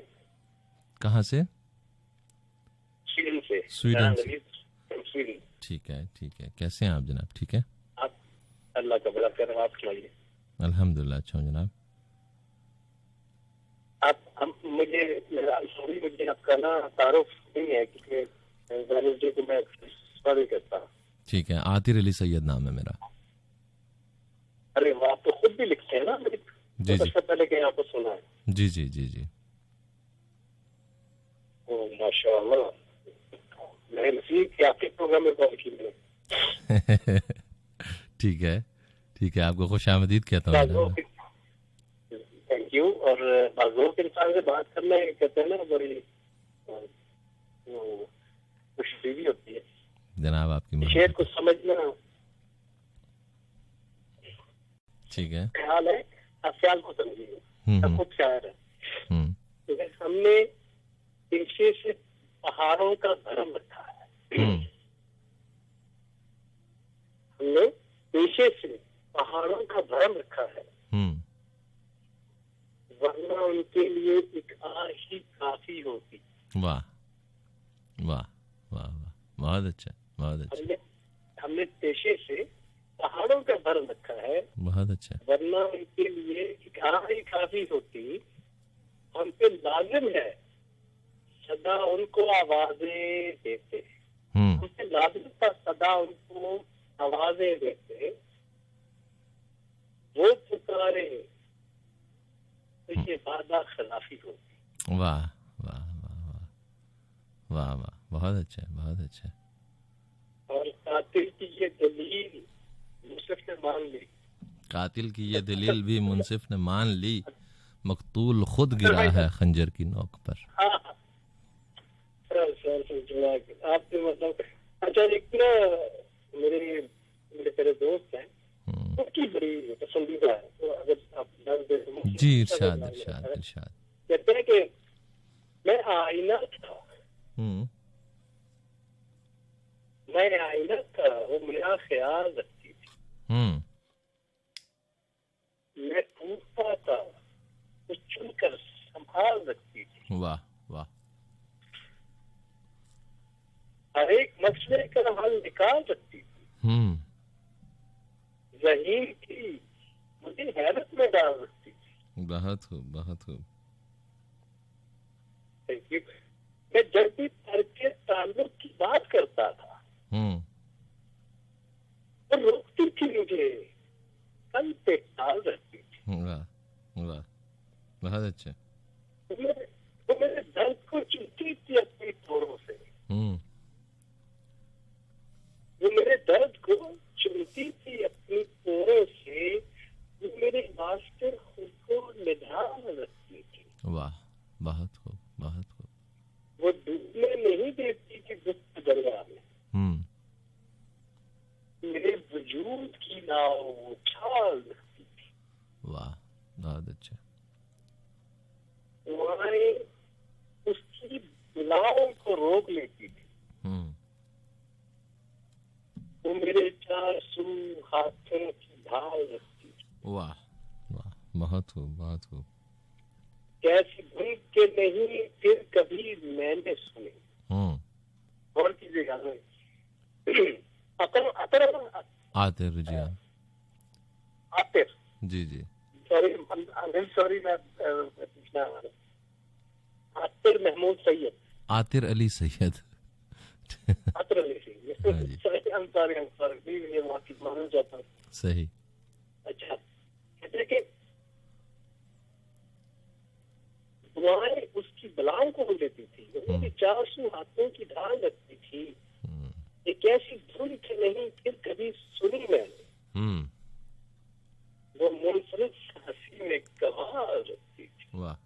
कहाँ से? स्वीडन से। स्वीडन से। स्वीडन। ठीक है ठीक है। कैसे हैं आप जनाब? ठीक है आप अल्लाह का बड़ा करम। आप सुनाइए। अल्हम्दुलिल्लाह, अच्छा हूँ जनाब। मुझे आपका ना तारुफ नहीं है, क्योंकि वेडनेसडे को मैं सॉरी करता हूँ। ठीक है, आतिर अली सैयद नाम है मेरा। अरे वाह, आप तो खुद भी लिखते हैं ना? जी तो जी सबसे पहले कहीं आपको सुना है। जी जी जी जी। ओ माशाअल्लाह, मैं नसीब कि आपके प्रोग्राम में कॉल की मैंने। ठीक है, ठीक है, आपको खुशामदीद कहता हूँ जनाब। Thank you. और बाज़ोक इंसान से बात करना कहते हैं ना, बड़ी खुशी भी होती है। जनाब आपकी शेर को समझना ठीक है, ख्याल है, आप ख्याल को समझिए। खूब ख्याल है। तो हमने पेशे से पहाड़ों का भरम रखा है। हमने पेशे से पहाड़ों का भरम रखा है, वरना उनके लिए एक आह ही काफी होती। वाह वाह वाह वाह, बहुत अच्छा, बहुत अच्छा। हमने पेशे से पहाड़ों का भरम रखा है, बहुत अच्छा, वरना उनके लिए एक आह ही काफी होती। हम पे लाजिम है सदा उनको आवाजें देते। हम पे लाजिम था सदा उनको आवाजें देते। वो पुकारे तो ये वादा खिलाफी होती। वाह वाह वाह वाह वाह वाह, बहुत अच्छा, बहुत अच्छा। और कातिल की ये दलील मुंसिफ ने मान ली। कातिल की ये दलील भी मुंसिफ ने मान ली, मकतूल खुद गिरा है खंजर की नोक पर। आपने मतलब अच्छा, एक ना मेरे तेरे दोस्त हैं, उनकी बड़ी पसंदीदा है, तो अगर आप ध्यान दें। जी, इरशाद इरशाद इरशाद। कहते हैं कि मैं आईना था, मैं आईना था, वो मेरा ख्याल रखती थी। मैं टूटता था, वो चुनकर संभाल रखती थी। वाह वाह। हर एक मसले का हल निकाल सकती थी। जहीन थी, मुझे हैरत में डाल सकती थी। बहुत खूब, बहुत खूब। Thank you. मैं जब भी तर्के ताल्लुक की बात करता था, वो रोकती थी मुझे, कल पे टाल रखती थी। वाह वाह, बहुत अच्छा। वो मेरे दर्द को चुनती थी अपनी तोड़ों से। वो मेरे दर्द को चुनती थी अपनी तोड़ों से। वो मेरे वास्ते खुद को निधान रखती थी। वाह, बहुत खूब, बहुत खूब। वो डूबने नहीं देती थी गुप्त दरिया में। मेरे वजूद की नाव उछाल रखती थी। वाह, बहुत अच्छा। वहां उसकी बुलाओं को रोक लेती थी। वो मेरे चार सू हाथों की ढाल रखती थी। वाह वाह, बहुत खूब, बहुत खूब। कैसी धुन के नहीं फिर कभी मैंने सुनी। और कीजिएगा आतिर जी, आतिर जी जी, सॉरी मैं पूछना, आतिर महमूद सैयद, आतिर अली सैयद। आतिर अली सैयद, सॉरी मैं माफी मांगना चाहता हूँ। सही। अच्छा, कहते कि दुआएं उसकी बलाओं को देती थी, उसकी 400 हाथों की ढाल रखती थी। एक ऐसी धुन की नहीं फिर कभी सुनी मैंने, वो मुनफरिद हंसी में कमाल रखती थी। वाह,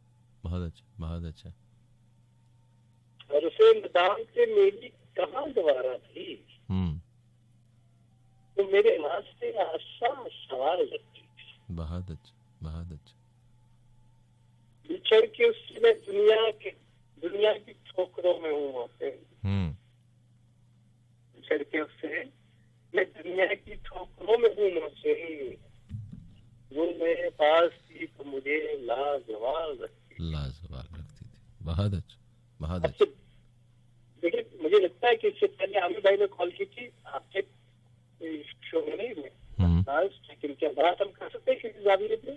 बहुत अच्छा, बहुत अच्छा। और उसे मैदान से मेरी कहाँ दोबारा थी, तो मेरे वास्ते आसान सवाल रखती थी। बहुत अच्छा, बहुत अच्छा। बिछड़ के उससे मैं दुनिया की ठोकरों में हूँ। बिछड़ के उससे मैं दुनिया की ठोकरों में हूँ मुझसे, वो मेरे पास थी तो मुझे लाजवाब रखती थी। बहुत अच्छा, बहुत अच्छा। देखिए, मुझे लगता है कि इससे पहले आमिर भाई ने कॉल की थी आपके शो में, नहीं लेकिन क्या बात हम कर सकते हैं किसी जाविये पे?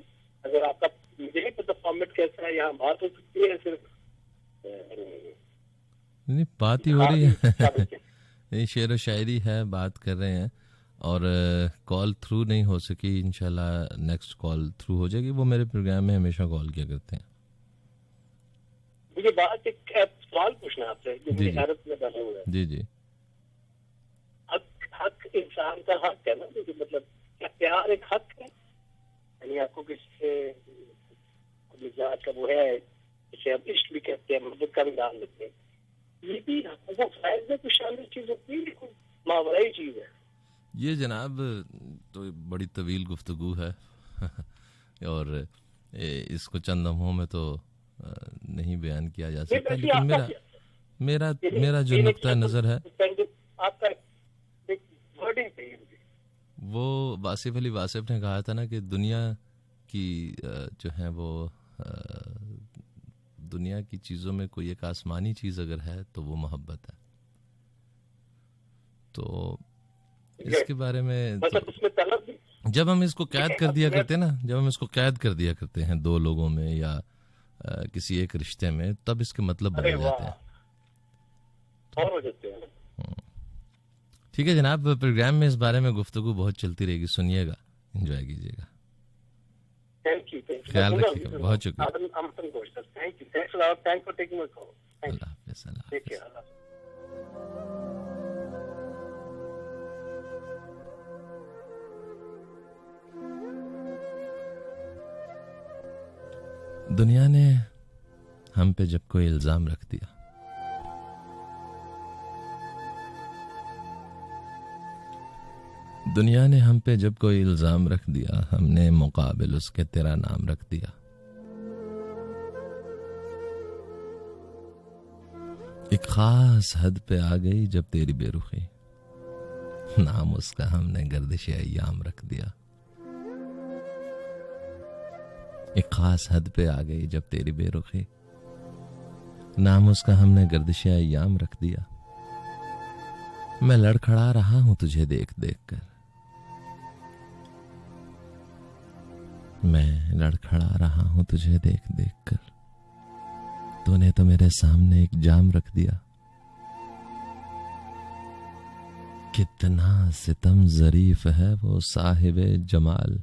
अगर आपका, मुझे नहीं पता फॉर्मेट कैसा है, यहाँ बात हो सकती है सिर्फ नहीं, बात ही हो रही है। ये शेर व शायरी है, बात कर रहे हैं, और कॉल थ्रू नहीं हो सकी। इंशाल्लाह नेक्स्ट कॉल थ्रू हो जाएगी। वो मेरे प्रोग्राम में हमेशा कॉल किया करते हैं। मुझे बात एक सवाल पूछना आपसे जो मुझे हैरत में डाला हुआ है। जी जी। हक इंसान का हक है ना, तो मतलब क्या प्यार एक हक है? यानी आपको किसी से मिजाज का वो है, जिसे हम इश्क भी कहते हैं, मोहब्बत का भी नाम लेते हैं, ये भी वो फायद में कुछ शामिल चीज होती है, लेकिन मावराई चीज है ये जनाब। तो बड़ी तवील गुफ्तगू है और इसको चंद लम्हों में तो नहीं बयान किया जा सकता, लेकिन मेरा जो नुक्ता नजर है आपका एक वर्डिंग चाहिए मुझे। वो वासिफ अली वासिफ ने कहा था ना कि दुनिया की जो है वो दुनिया की चीजों में कोई एक आसमानी चीज अगर है तो वो मोहब्बत है। तो इसके बारे में तो जब हम इसको कैद कर दिया करते हैं ना, जब हम इसको कैद कर दिया करते हैं दो लोगों में या किसी एक रिश्ते में, तब इसके मतलब बदल जाते हैं। ठीक है जनाब, प्रोग्राम में इस बारे में गुफ्तगू बहुत चलती रहेगी, सुनिएगा, एंजॉय कीजिएगा। थैंक यू, ख्याल रखिएगा, बहुत शुक्रिया। अल्लाह हाफ़िज़। दुनिया ने हम पे जब कोई इल्जाम रख दिया, दुनिया ने हम पे जब कोई इल्जाम रख दिया, हमने मुकाबिल उसके तेरा नाम रख दिया। एक खास हद पे आ गई जब तेरी बेरुखी, नाम उसका हमने गर्दिश अय्याम रख दिया। एक खास हद पे आ गई जब तेरी बेरुखी, नाम उसका हमने गर्दिश अय्याम रख दिया। मैं लड़खड़ा रहा हूं तुझे देख देख कर, मैं लड़खड़ा रहा हूं तुझे देख देख कर, तूने तो मेरे सामने एक जाम रख दिया। कितना सितम ज़रीफ है वो साहिबे जमाल,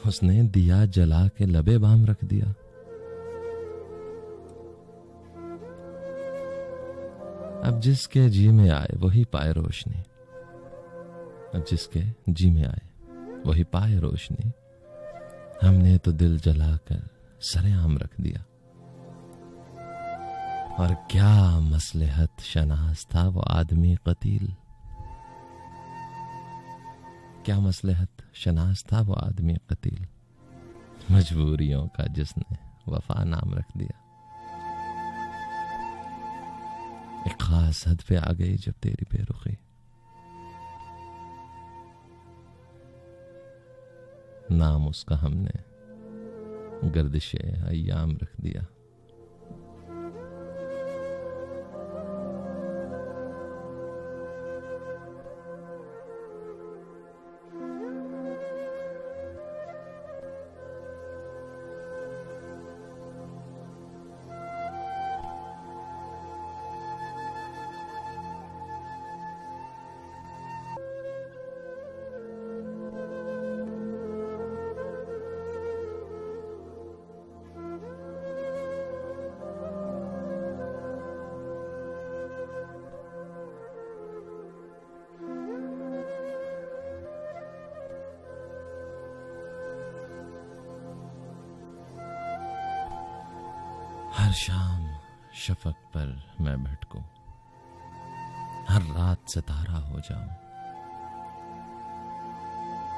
उसने दिया जला के लबे बाम रख दिया। अब जिसके जी में आए वही पाए रोशनी, अब जिसके जी में आए वही पाए रोशनी, हमने तो दिल जलाकर सरेआम रख दिया। और क्या मसलहत शनास था वो आदमी कतील, क्या मसलहत शनास था वो आदमी कतील, मजबूरियों का जिसने वफा नाम रख दिया। एक खास हद पे आ गई जब तेरी बेरुखी, नाम उसका हमने गर्दिशे अय्याम रख दिया। हर शाम शफक पर मैं भटकूं, हर रात सितारा हो जाऊं।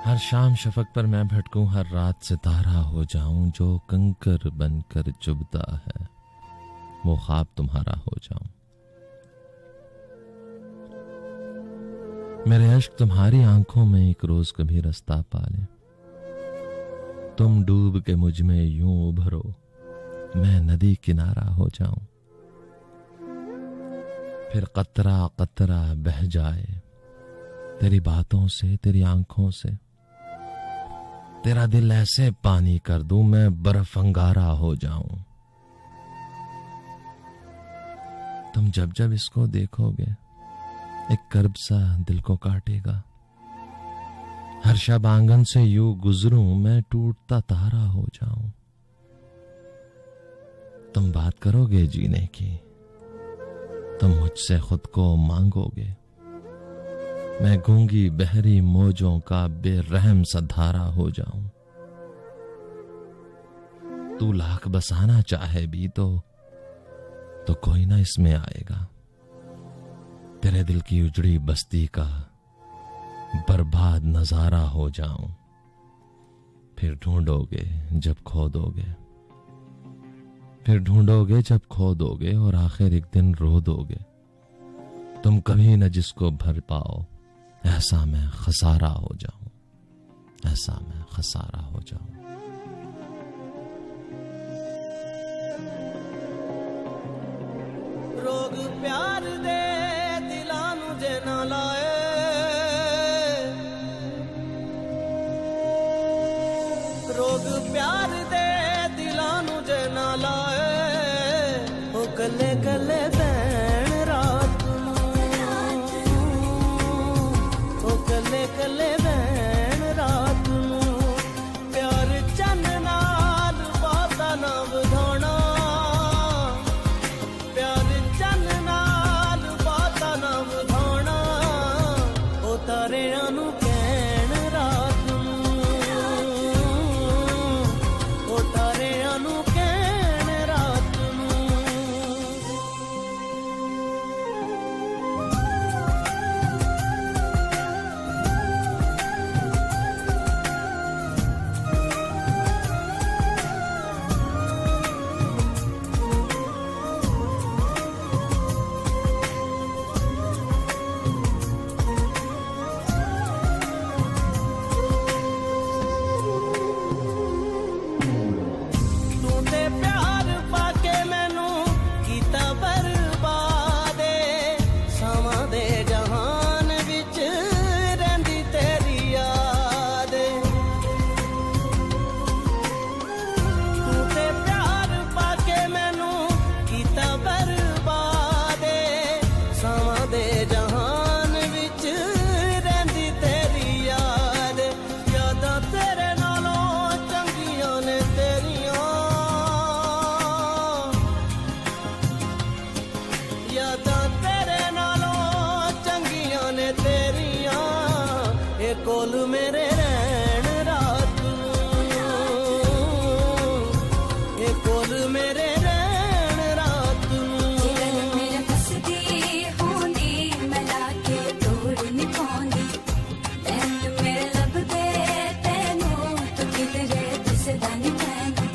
हर शाम शफक पर मैं भटकूं, हर रात सितारा हो जाऊं। जो कंकर बनकर चुभता है वो ख्वाब तुम्हारा हो जाऊं। मेरे अश्क तुम्हारी आंखों में एक रोज कभी रास्ता पाले, तुम डूब के मुझ में यूं उभरो, मैं नदी किनारा हो जाऊं। फिर कतरा कतरा बह जाए, तेरी बातों से, तेरी आंखों से तेरा दिल ऐसे पानी कर दूं मैं बर्फ अंगारा हो जाऊं। तुम जब जब इसको देखोगे एक कर्ब सा दिल को काटेगा। हर शब आंगन से यूं गुजरूं मैं टूटता तारा हो जाऊं। तुम बात करोगे जीने की, तुम मुझसे खुद को मांगोगे। मैं गूंगी बहरी मौजों का बेरहम सा धारा हो जाऊं। तू लाख बसाना चाहे भी तो कोई ना इसमें आएगा। तेरे दिल की उजड़ी बस्ती का बर्बाद नजारा हो जाऊं। फिर ढूंढोगे जब खो दोगे, फिर ढूंढोगे जब खो दोगे और आखिर एक दिन रो दोगे। तुम कभी न जिसको भर पाओ, ऐसा मैं खसारा हो जाऊं, ऐसा मैं खसारा हो जाऊं। रोग प्यार दे दिलां नूं जे ना लाए, रोग प्यार दे दिलां नूं जे ना लाए, ओ कल्ले कल्ले बैण रात नूं, ओ कल्ले कल्ले बैण रात नूं। प्यार चन नाल बातां ना वधाउणा, प्यार चन नाल बातां ना वधाउणा, ओ तारियां नूं कहण रात नूं, ओ तारियां नूं कहण रात नूं। तूं ते प्यार पाके मैनू कीता बर्बाद, सावां दे जहान विच रहिंदी तेरी याद। तूं ते प्यार पाके मैनू कीता बर्बाद, सावां दे जहान विच रहिंदी तेरी याद। यादां तेरे नालों चंगियां ने तेरियां, यादां तेरे नालों चंगियां ने तेरियां। ए कोल मेरे रहण रात नूं, ए कोल मेरे रहण रात नूं। जिगर मेरा फसदी होंदी मला के तोड़ नहीं पाउंदी, तैन मेरे लभदे तैनू तू किधरे दिसदा नहीं पैंदा।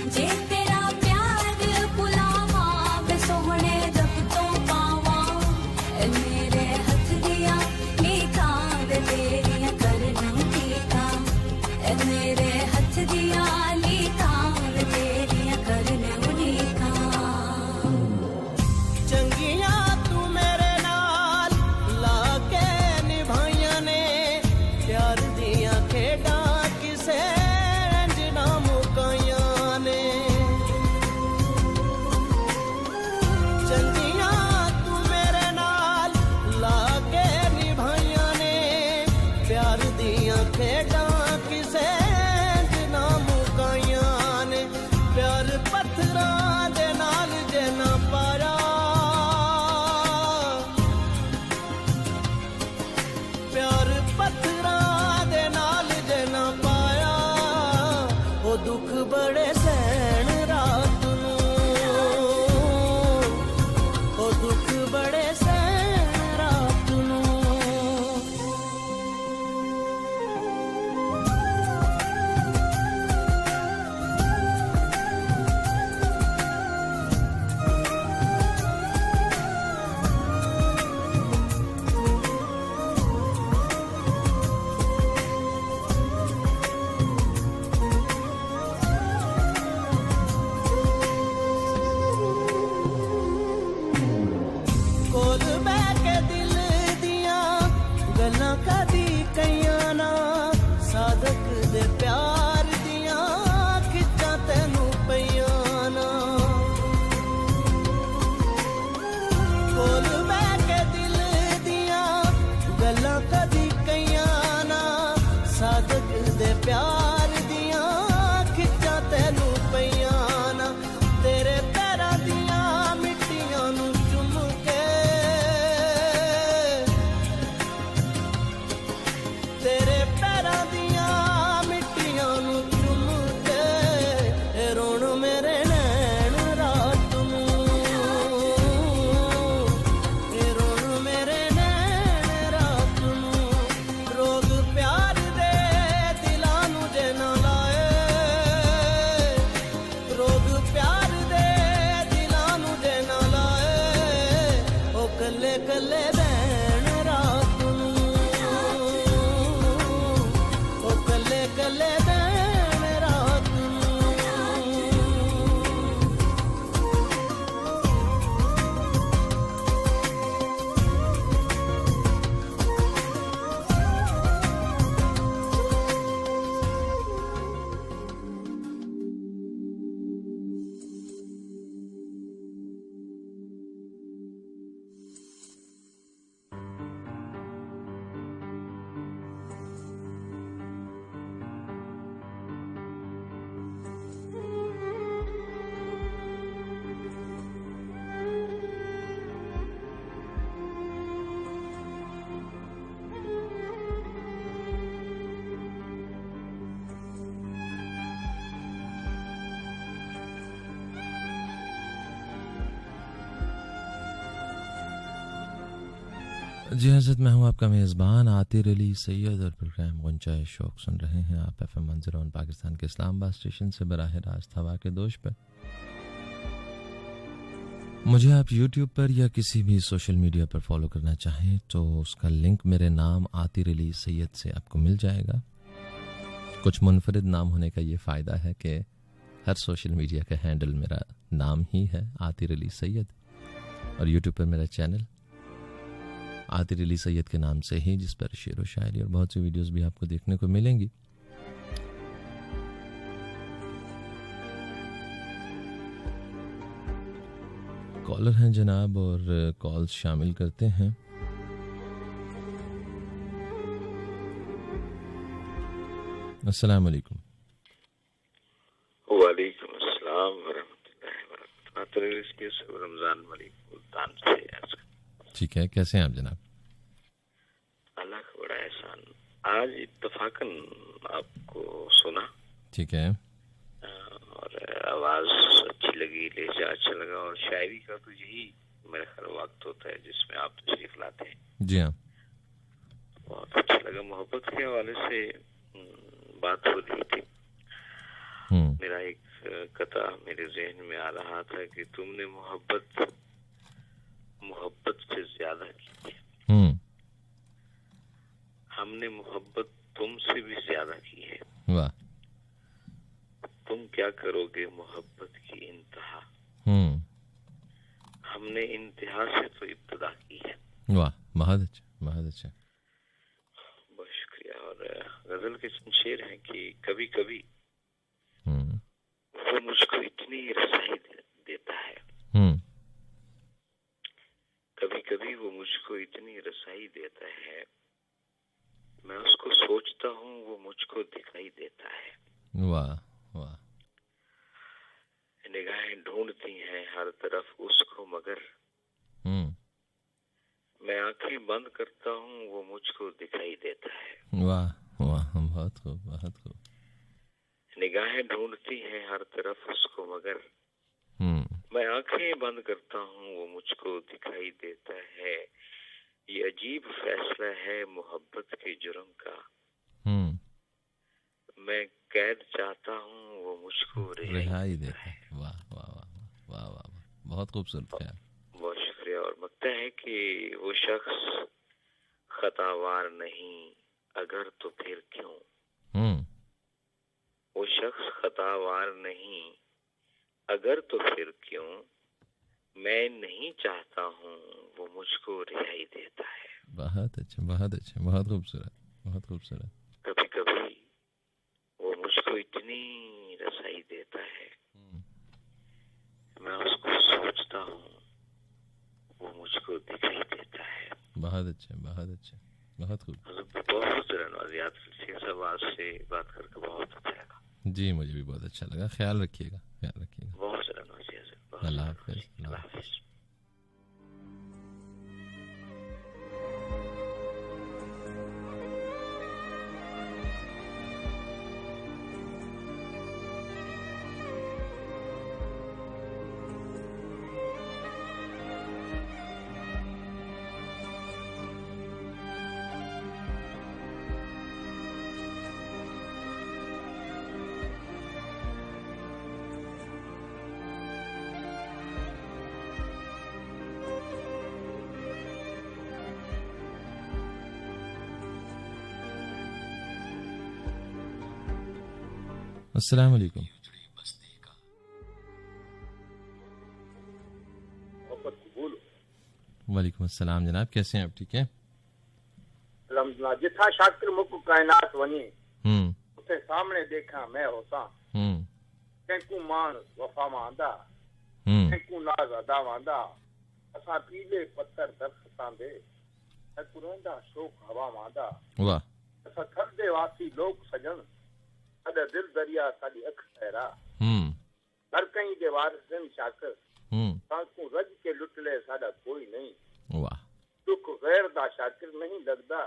जे तेरा प्यार भुलावां वे सोहणे रब तो पावां, ए मेरे हथ दियां नीकां वे तेरियां करनूं टीकां, ए मेरे हथ दियां नीकां वे तेरियां करनूं टीकां। चंगियां तू मेरे नाल लाके निभाइयां ने, प्यार दियां खेडां किसे इंज ना मुकाइयां ने। चंगियां तू मेरे नाल लाके निभाइयां ने, प्यार दियां खेडां किसे इंज ना मुकाइयां जी हजरत, मैं हूँ आपका मेज़बान आतिर अली सैयद और प्रोग्राम गुंजाइश शौक सुन रहे हैं आप FM 101 पाकिस्तान के इस्लामाबाद स्टेशन से बराह रास्त हवा के दोष पर। मुझे आप YouTube पर या किसी भी सोशल मीडिया पर फॉलो करना चाहें तो उसका लिंक मेरे नाम आतिर अली सैयद से आपको मिल जाएगा। कुछ मुनफरिद नाम होने का ये फ़ायदा है कि हर सोशल मीडिया का हैंडल मेरा नाम ही है आतिर अली सैयद, और YouTube पर मेरा चैनल आतिर अली सैयद के नाम से ही, जिस पर शेर व शायरी और बहुत सी वीडियोस भी आपको देखने को मिलेंगी। कॉलर हैं जनाब और कॉल्स शामिल करते हैं। अस्सलाम वालेकुम। वालेकुम अस्सलाम वरहमतुल्लाहि वबरकातुहू। रमजान मलिक मुल्तान से। ठीक है, कैसे हैं आप जनाब? अल्लाह का बड़ा एहसान। आज इत्तफाकन आपको सुना, ठीक है, और आवाज अच्छी लगी, लहजा अच्छा लगा, और शायरी का तो यही मेरा ख्याल वक्त होता है जिसमें आप तशरीफ लाते हैं। जी हाँ, बहुत अच्छा लगा। मोहब्बत के हवाले से बात हो रही थी। मेरा एक कथा मेरे जहन में आ रहा था कि तुमने मोहब्बत से ज्यादा की है, हमने मोहब्बत तुमसे भी ज्यादा की है। वाह। तुम क्या करोगे मोहब्बत की इंतहा, हमने इंतहा से तो इब्तदा की है। वाह, बहुत अच्छा, बहुत अच्छा। बहुत शुक्रिया। और गजल के शेर हैं कि कभी कभी वो मुझको इतनी रसाई देता है, कभी कभी वो मुझको इतनी रसाई देता है, मैं उसको सोचता हूँ वो मुझको दिखाई देता है। वाह वाह। निगाहें ढूंढती हैं हर तरफ उसको, मगर मैं आंखें बंद करता हूँ वो मुझको दिखाई देता है। वाह वाह, बहुत खूब, बहुत खूब। निगाहें ढूंढती हैं हर तरफ उसको, मगर मैं आंखें बंद करता हूँ वो मुझको दिखाई देता है। ये अजीब फैसला है मोहब्बत के जुर्म का, मैं कैद चाहता हूँ वो मुझको रिहाई देता है। वाह वाह वाह वाह वाह, बहुत खूबसूरत ख्याल। बहुत शुक्रिया। और लगता है कि वो शख्स खतावार नहीं, अगर तो फिर क्यों। वो शख्स खतावार नहीं, अगर तो फिर क्यों, मैं नहीं चाहता हूँ वो मुझको रिहाई देता है। बहुत अच्छा, बहुत अच्छा, बहुत खूबसूरत, बहुत खूबसूरत। कभी कभी वो मुझको इतनी रसाई देता है, मैं उसको सोचता हूँ वो मुझको दिखाई देता है। बहुत अच्छा, बहुत अच्छा, बहुत खूब। बहुत धन्यवाद। सब आज से बात करके बहुत अच्छा लगा। जी, मुझे भी बहुत अच्छा लगा। ख्याल रखिएगा, ख्याल रखिएगा। बहुत धन्यवाद। अल्लाह हाफिज़। अल्लाह हाफिज़। अस्सलाम वालेकुम। वालेकुम अस्सलाम जनाब, कैसे हैं आप? ठीक है, जिथा शाकिर मुक कायनात वनी उसे सामने देखा मैं होता, कंकू मान वफा मांदा, कंकू नाज अदा वांदा, असा पीले पत्थर दरख्तां दे, कुरेंदा शोक हवा मांदा। वाह। असा थरदे वासी लोग सजन, साडा दिल दरिया साडी अख सहरा, हर कहीं दे वारिसन शाकिर, ताकू रज के लुटले साडा कोई नहीं। वाह। दुख गैर दा शाकिर नहीं लगदा,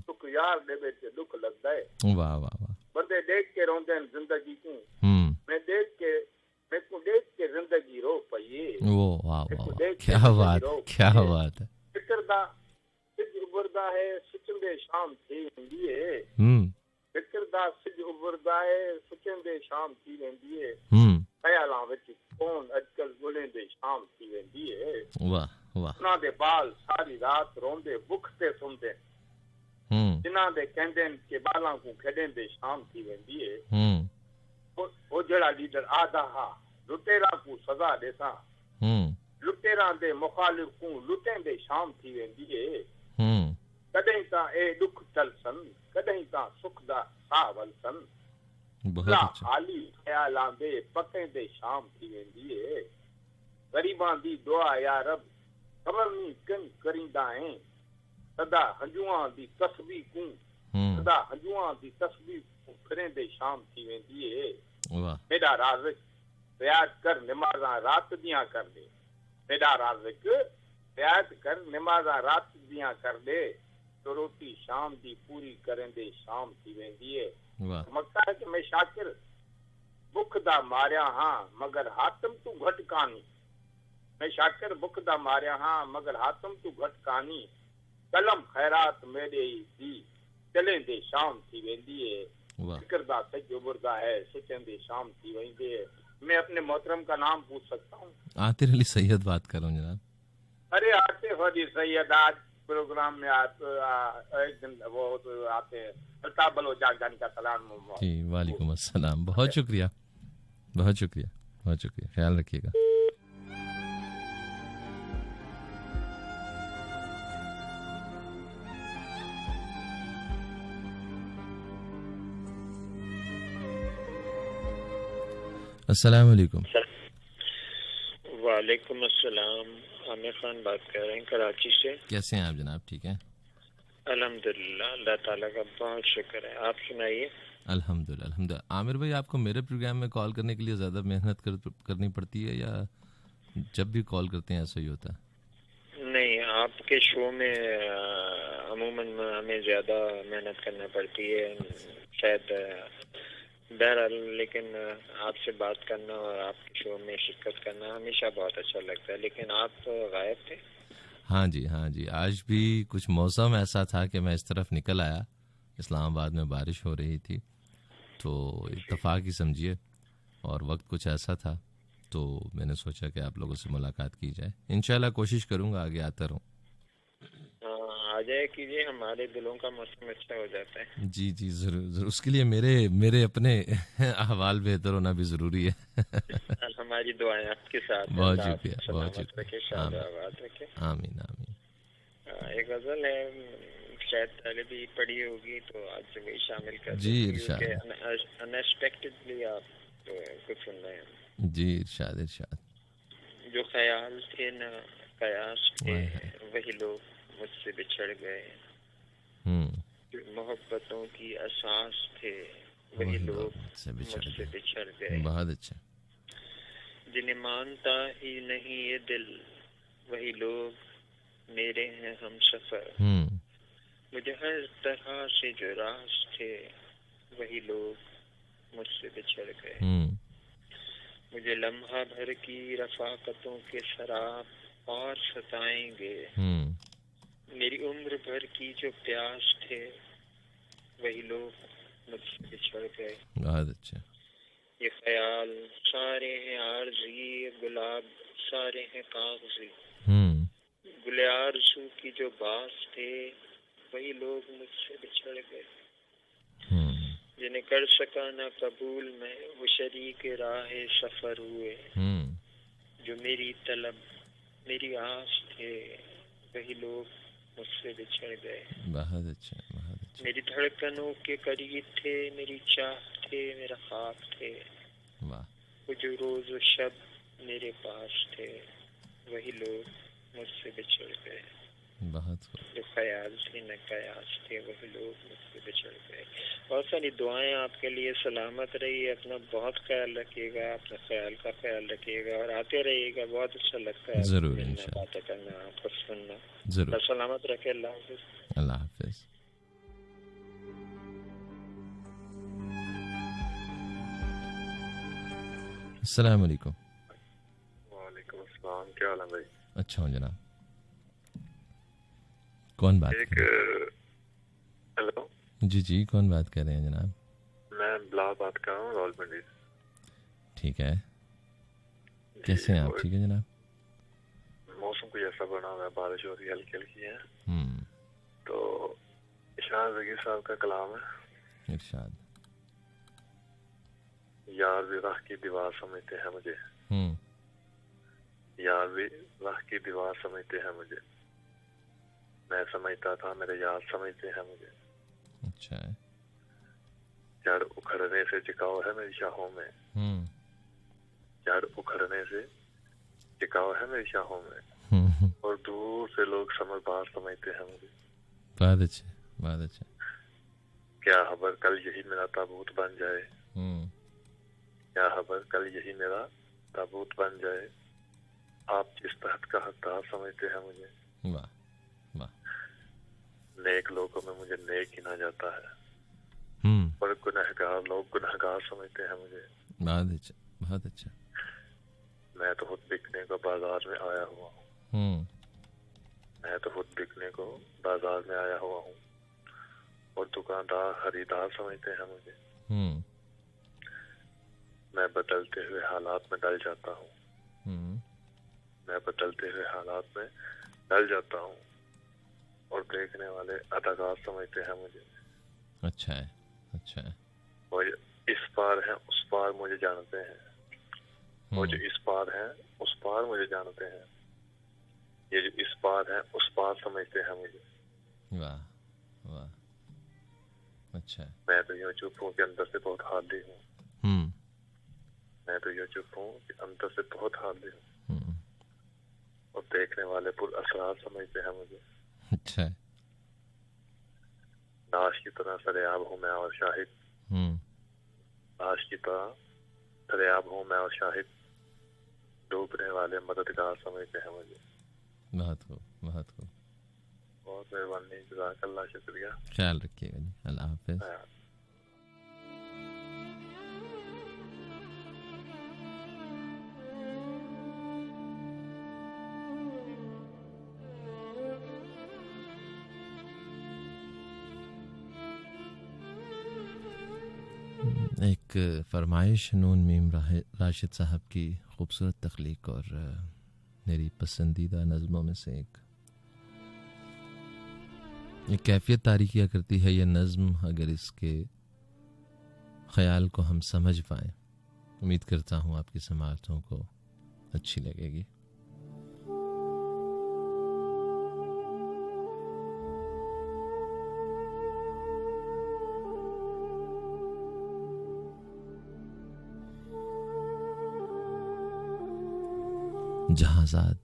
दुख यार दे ते दुख लगदा है। वाह वाह वाह। बंदे देख के रोंदे जिंदगी को, मैं को देख के जिंदगी रो पईए। वो वाह वाह, क्या बात, क्या बात है। वाह वाह। ਉਹਨਾਂ ਦੇ ਬਾਲ ਸਾਰੀ ਰਾਤ ਰੋਂਦੇ ਭੁੱਖ ਤੇ ਸੁਣਦੇ ਜਿਨ੍ਹਾਂ ਦੇ ਕਹਿੰਦੇ ਨੇ ਕਿ ਬਾਲਾਂ ਨੂੰ ਖੇਡਣ ਦੇ ਸ਼ਾਮ ਥੀ वेंदी है ਉਹ ਜਿਹੜਾ ਲੀਡਰ ਆਦਾ हा ਲੁਟੇਰਾ ਨੂੰ ਸਜ਼ਾ ਦੇਸਾਂ ਲੁਟੇਰਾ ਦੇ ਮੁਖਾਲਿਫ ਨੂੰ ਲੁੱਟਣ ਦੇ ਸ਼ਾਮ ਥੀ वेंदी है ਕਦੇ ਤਾਂ ਇਹ ਦੁੱਖ ਚਲ ਸਨ ਕਦੇ ਤਾਂ ਸੁਖ ਦਾ ਸਾਹ ਵਲ ਸਨ बहुत अच्छा। खाली ख्यालां दे पके दे शाम थी वेंदी है गरीबां दी दुआ या रब खबर नहीं किन करींदा है सदा हंजुआं दी तस्बीह को सदा हंजुआं दी तस्बीह को फिरें दे शाम थी वेंदी है वाह। मेरा राज़िक रियाज कर नमाज़ां रात दियां कर दे मेरा राज़िक रियाज कर नमाज़ां रात दियां कर दे तो रोटी शाम दी पूरी करें दे शाम थी वेंदी है। मक्का है कि मैं शाकिर भुख दा मारिया हाँ मगर हातम तू घट कानी मैं शाकिर भुख दा मारिया हाँ मगर हातम तू घट कानी कलम खैरात मेरे दी चले दे शाम थी वेंदी है फिक्र दा सज उबरदा है सोचन दे शाम थी वेंदी है। मैं अपने मोहतरम का नाम पूछ सकता हूँ? आतिर अली सैयद बात कर रहा हूँ जनाब। अरे आतिफ अली सैयद आज प्रोग्राम में एक दिन वो तो आते हैं जागदानी का सलाम जी। वालेकुम अस्सलाम। बहुत शुक्रिया बहुत शुक्रिया बहुत शुक्रिया। ख्याल रखिएगा। अस्सलाम वालेकुम। वालेकुम अस्सलाम। आमिर खान बात कर रहे हैं कराची से। कैसे हैं आप जनाब? ठीक हैं अल्हम्दुलिल्लाह, अल्लाह ताला का बहुत शुक्र है। आप सुनाइए। अल्हम्दुलिल्लाह अल्हम्दुलिल्लाह। आमिर भाई, आपको मेरे प्रोग्राम में कॉल करने के लिए ज़्यादा मेहनत करनी पड़ती है या जब भी कॉल करते हैं ऐसा ही होता है? नहीं, आपके शो में अमूमन हमें ज़्यादा मेहनत करना पड़ती है शायद, बहरहाल, लेकिन आपसे बात करना और आपके शो में शिरकत करना हमेशा बहुत अच्छा लगता है। लेकिन आप गायब थे। हाँ जी हाँ जी। आज भी कुछ मौसम ऐसा था कि मैं इस तरफ निकल आया, इस्लामाबाद में बारिश हो रही थी, तो इत्तेफाक ही समझिए, और वक्त कुछ ऐसा था तो मैंने सोचा कि आप लोगों से मुलाकात की जाए। इंशाल्लाह कोशिश करूँगा आगे आता रहूँ। आ जाए कीजिए, हमारे दिलों का मौसम अच्छा हो जाता है। जी जी जरूर जरूर। उसके लिए मेरे अपने अहवाल बेहतर होना भी ज़रूरी है। हमारी दुआएं आपके साथ। बहुत शुक्रिया बहुत शुक्रिया। आमीन आमीन। एक गजल है, शायद पहले भी पढ़ी होगी तो आज वही शामिल कर जी। इरशाद। अनएक्सपेक्टेडली आप कुछ सुन रहे हैं। जी इरशाद इरशाद। जो ख्याल थे न कयास थे वही लोग मुझसे बिछड़ गए, जो मोहब्बतों की असास थे वही लोग मुझसे बिछड़ गए। बहुत अच्छा। जिन्हें मानता ही नहीं ये दिल वही लोग मेरे हैं हम सफर, मुझे हर तरह से जो रास थे वही लोग मुझसे बिछड़ गए। मुझे लम्हा भर की रफाकतों के शराब और सताएंगे, मेरी उम्र भर की जो प्यास थे वही लोग मुझसे बिछड़ गए। बहुत अच्छा। ये ख्याल सारे हैं आरज़ी, गुलाब सारे हैं कागज़ी, गुले आरज़ू की जो बास थे वही लोग मुझसे बिछड़ गए। जिन्हें कर सका ना कबूल में वो शरीक राह सफर हुए, जो मेरी तलब मेरी आस थे वही लोग मुझसे बिछड़ गए। बहुत अच्छा बहुत अच्छा। मेरी धड़कनों के करीब थे, मेरी चाह थे, मेरा ख्वाब थे, वाह। वो जो रोज और शब मेरे पास थे वही लोग मुझसे बिछड़ गए। बहुत जो ख्याल थे न कयास थे वही लोग मुझसे बिछड़ गए। बहुत सारी दुआएं आपके लिए। सलामत रहिए, अपना बहुत ख्याल रखिएगा, अपने ख्याल का ख्याल रखिएगा और आते रहिएगा। बहुत अच्छा लगता है जरूर बातें करना, आपको सुनना। जरूर। सलामत रखे। अल्लाह हाफिज। अल्लाह हाफिज। अस्सलाम वालेकुम। वालेकुम अस्सलाम। क्या हाल है भाई? अच्छा हूँ जनाब। कौन बात कर रहे हैं? हेलो जी जी, कौन बात कर रहे हैं जनाब? मैं बिलाल बात कर रहा हूँ रावलपिंडी से। ठीक है, कैसे हैं आप? ठीक है जनाब। मौसम कुछ ऐसा बना हुआ है, बारिश हो रही है हल्की हल्की है। तो इरशाद ज़कीर साहब का कलाम है। इरशाद। यार भी राह की दीवार समझते हैं मुझे, यार भी राह की दीवार समझते हैं मुझे, मैं समझता था मेरे यार समझते हैं मुझे। अच्छा है। जड़ उखड़ने से टिकाव है मेरी शाहों में, जड़ उखड़ने से टिकाव है मेरी शाहों में, और दूर से लोग समझदार समझते हैं मुझे। बहुत अच्छे, बहुत अच्छे। क्या खबर कल यही मेरा ताबूत बन जाए, क्या खबर कल यही मेरा ताबूत बन जाए, आप जिस तहत का हकदार समझते हैं मुझे। वाह वाह। नेक लोगों में मुझे नेक गिना जाता है, पर गुनहगार लोग गुनहगार समझते हैं मुझे। बहुत अच्छा, बहुत अच्छा। मैं तो खुद बिकने को बाजार में आया हुआ हूँ, मैं तो खुद बिकने को बाजार में आया हुआ हूँ, और दुकानदार खरीदार समझते हैं मुझे। मैं बदलते हुए हालात में डल जाता हूँ, मैं बदलते हुए हालात में डल जाता हूँ, और देखने वाले अदाकार समझते हैं मुझे। अच्छा है, अच्छा है। और इस पार है उस पार मुझे जानते हैं, वो जो इस पार है उस पार मुझे जानते हैं, ये जो इस पार है उस पार समझते हैं मुझे। वाह वाह। अच्छा है। मैं तो यूँ चुप हूँ कि अंदर से बहुत हादी हूँ, मैं तो यूँ चुप हूँ कि अंदर से बहुत हादी हूँ, और देखने वाले पुर असरार समझते हैं मुझे। अच्छा है। लाश की तरह सरेआब हूँ मैं और शाहिद, लाश की तरह सरेआब हूँ मैं और शाहिद, डूबने वाले मददगार समझते हैं मुझे। बहुत खूब, बहुत खूब। बहुत मेहरबानी, जज़ाकल्लाह, शुक्रिया। ख्याल रखिएगा जी, अल्लाह हाफिज। एक फरमाइश नून मीम राशिद साहब की खूबसूरत तख्लीक और मेरी पसंदीदा नज़मों में से एक कैफियत तारी किया करती है ये नज़्म। अगर इसके ख्याल को हम समझ पाएँ, उम्मीद करता हूँ आपकी समाअतों को अच्छी लगेगी। जहाज़ाद।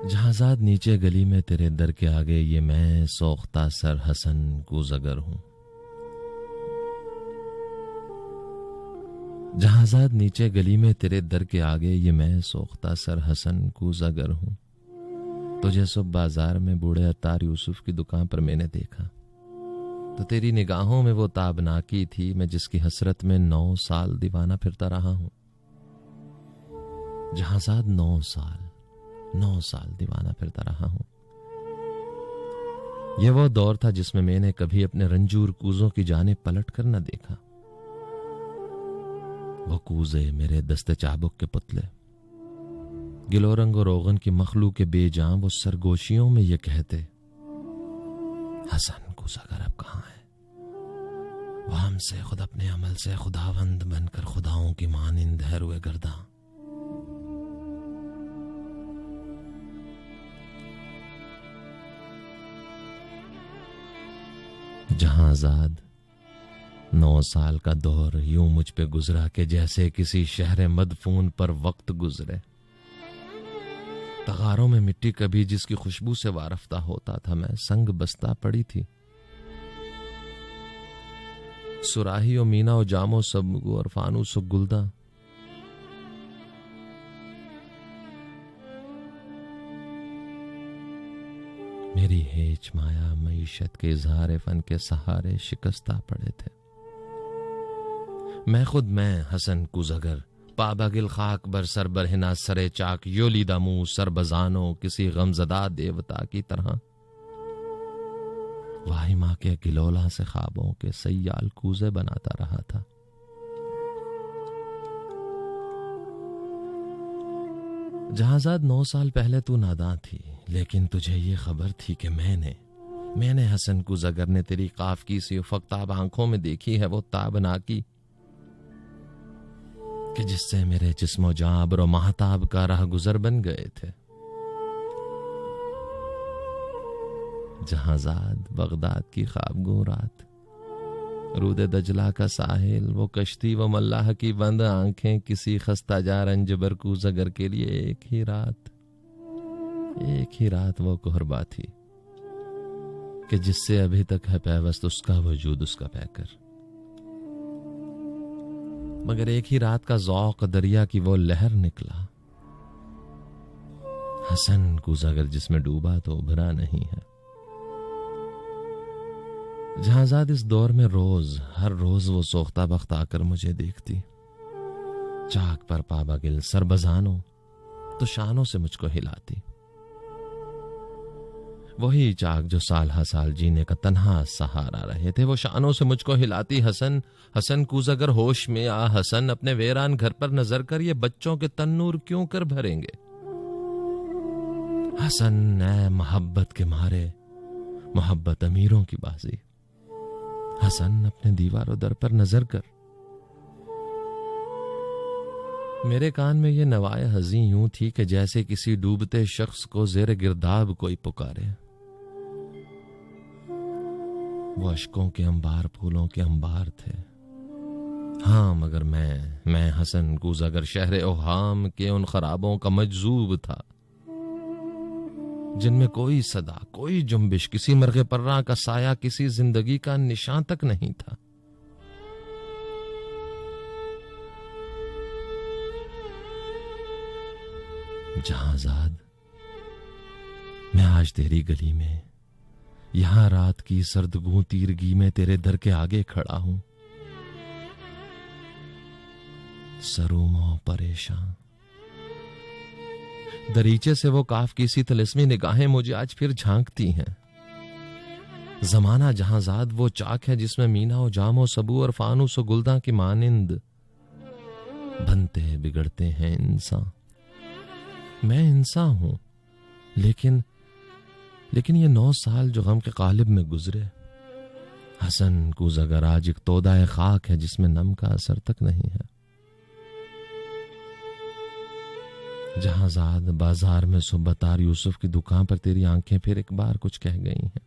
जहाज़ाद नीचे गली में तेरे दर के आगे, ये मैं सोख्ता सर हसन कूज़गर हूँ। जहाज़ाद नीचे गली में तेरे दर के आगे, ये मैं सोख्ता सर हसन कूज़गर हूँ। तुझे सुबह बाजार में बूढ़े अत्तार यूसुफ की दुकान पर मैंने देखा, तो तेरी निगाहों में वो ताबनाकी थी मैं जिसकी हसरत में 9 साल दीवाना फिरता रहा हूँ। जहाज़ाद 9 साल दीवाना फिरता रहा हूं। यह वो दौर था जिसमें मैंने कभी अपने रंजूर कूजों की जानिब पलट कर न देखा। वो कूजे मेरे दस्ते चाबुक के पुतले, गिलोरंग और रोगन की मखलूक के बेजान वो सरगोशियों में ये कहते, हसन कूज़गर अब कहाँ है? वो हमसे खुद अपने अमल से खुदावंद बनकर खुदाओं की मानिंद है रुए गर्दा। जहाज़ाद 9 साल का दौर यूं मुझ पे गुजरा कि जैसे किसी शहर मदफून पर वक्त गुजरे। तगारों में मिट्टी कभी जिसकी खुशबू से वारफ्ता होता था, मैं संग बस्ता पड़ी थी। सुराही और मीना और जामो सबगु और फानूस और गुलदा। मेरी हेच माया मईशत के इजहार फन के सहारे शिकस्ता पड़े थे। मैं हसन कूज़गर पाबागिल खाक बर सर बरहिना सरे चाक योली दामू सर बजानो किसी गमजदा देवता की तरह वाही माँ के गिलोला से ख्वाबों के सयाल कूजे बनाता रहा था। जहांजाद 9 साल पहले तू नादान थी, लेकिन तुझे ये खबर थी कि मैंने हसन को जगर ने तेरी काफ की सी उफकताब आंखों में देखी है, वो ताब ना की कि जिससे मेरे जिस्मो जाबर और महताब का राह गुजर बन गए थे। जहांजाद बगदाद की ख्वाबगो रात, रूदे दजला का साहिल, वो कश्ती, वो मल्लाह की बंद आंखें, किसी खस्ता जा रंजबर को जगर के लिए एक ही रात वो कोहरबा थी कि जिससे अभी तक है पैवस्त उसका वजूद, उसका पैकर। मगर एक ही रात का ज़ौक़ दरिया की वो लहर निकला, हसन को जगर जिसमें डूबा तो उभरा नहीं है। जहांजाद इस दौर में हर रोज वो सोख्ता बख्त आकर मुझे देखती, चाक पर पाबागिल सरबजानो तो शानों से मुझको हिलाती। वही चाक जो साल हा साल जीने का तन्हा सहारा रहे थे, वो शानों से मुझको हिलाती। हसन कूज अगर होश में आ, हसन अपने वेरान घर पर नजर कर, ये बच्चों के तन्नूर क्यों कर भरेंगे। हसन ऐ मोहब्बत के मारे, मोहब्बत अमीरों की बाजी। हसन अपने दीवारों दर पर नजर कर। मेरे कान में ये नवाए हजी यूं थी कि जैसे किसी डूबते शख्स को जेर गिरदाब कोई पुकारे। वो अश्कों के अंबार, फूलों के अंबार थे। हाँ, मगर मैं हसन कूज अगर शहर ओहाम के उन खराबों का मजजूब था, जिनमें कोई सदा, कोई जुम्बिश, किसी मर्गे पर्रा का साया, किसी जिंदगी का निशान तक नहीं था। जहांजाद, मैं आज तेरी गली में, यहां रात की सर्दगू तीरगी में तेरे दर के आगे खड़ा हूं, सरूमो परेशान। दरीचे से वो काफ की सी तिलिस्मी निगाहें मुझे आज फिर झांकती हैं। जमाना जहांजाद वो चाक है जिसमें मीना और जामो सबू और फानूस और गुलदा की मानिंद बनते बिगड़ते हैं इंसान। मैं इंसान हूं, लेकिन ये 9 साल जो गम के कालिब में गुजरे, हसन को जगर आज एक तोदाए खाक है जिसमें नम का असर तक नहीं है। जहांजाद, बाजार में सुबतार यूसुफ की दुकान पर तेरी आंखें फिर एक बार कुछ कह गई हैं।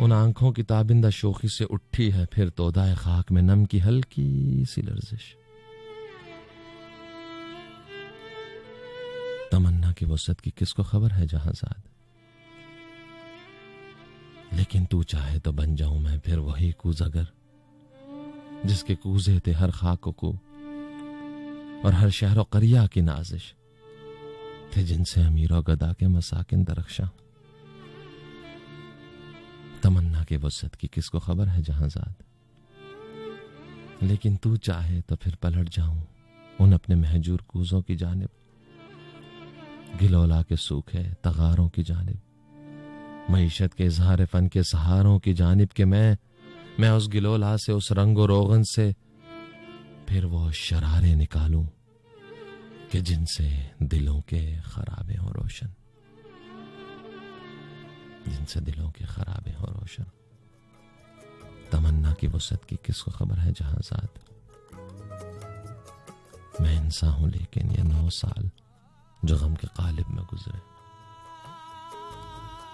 उन आंखों की ताबिंदा शोखी से उठी है फिर तोदाए खाक में नम की हल्की सी लर्जिश। तमन्ना की वसत की किसको खबर है जहांजाद, लेकिन तू चाहे तो बन जाऊं मैं फिर वही कूजगर जिसके कूजे थे हर खाक को और हर शहर करिया की नाजिश थे, जिनसे अमीरों गदा के मसाकिन दरख्शां। तमन्ना के वसत की किसको खबर है जहांजाद, लेकिन तू चाहे तो फिर पलट जाऊं उन अपने महजूर कूजों की जानिब, गिलोला के सूखे तगारों की जानिब, मईशत के इजहार फन के सहारों की जानिब, के मैं उस गिलोला से, उस रंगो रोगन से फिर वो शरारे निकालूं कि जिनसे दिलों के खराबे हो रोशन, जिनसे दिलों के खराबे हो रोशन। तमन्ना की वसत की किसको खबर है जहांजाद, मैं इंसान हूं लेकिन ये 9 साल जो गम के कालिब में गुजरे।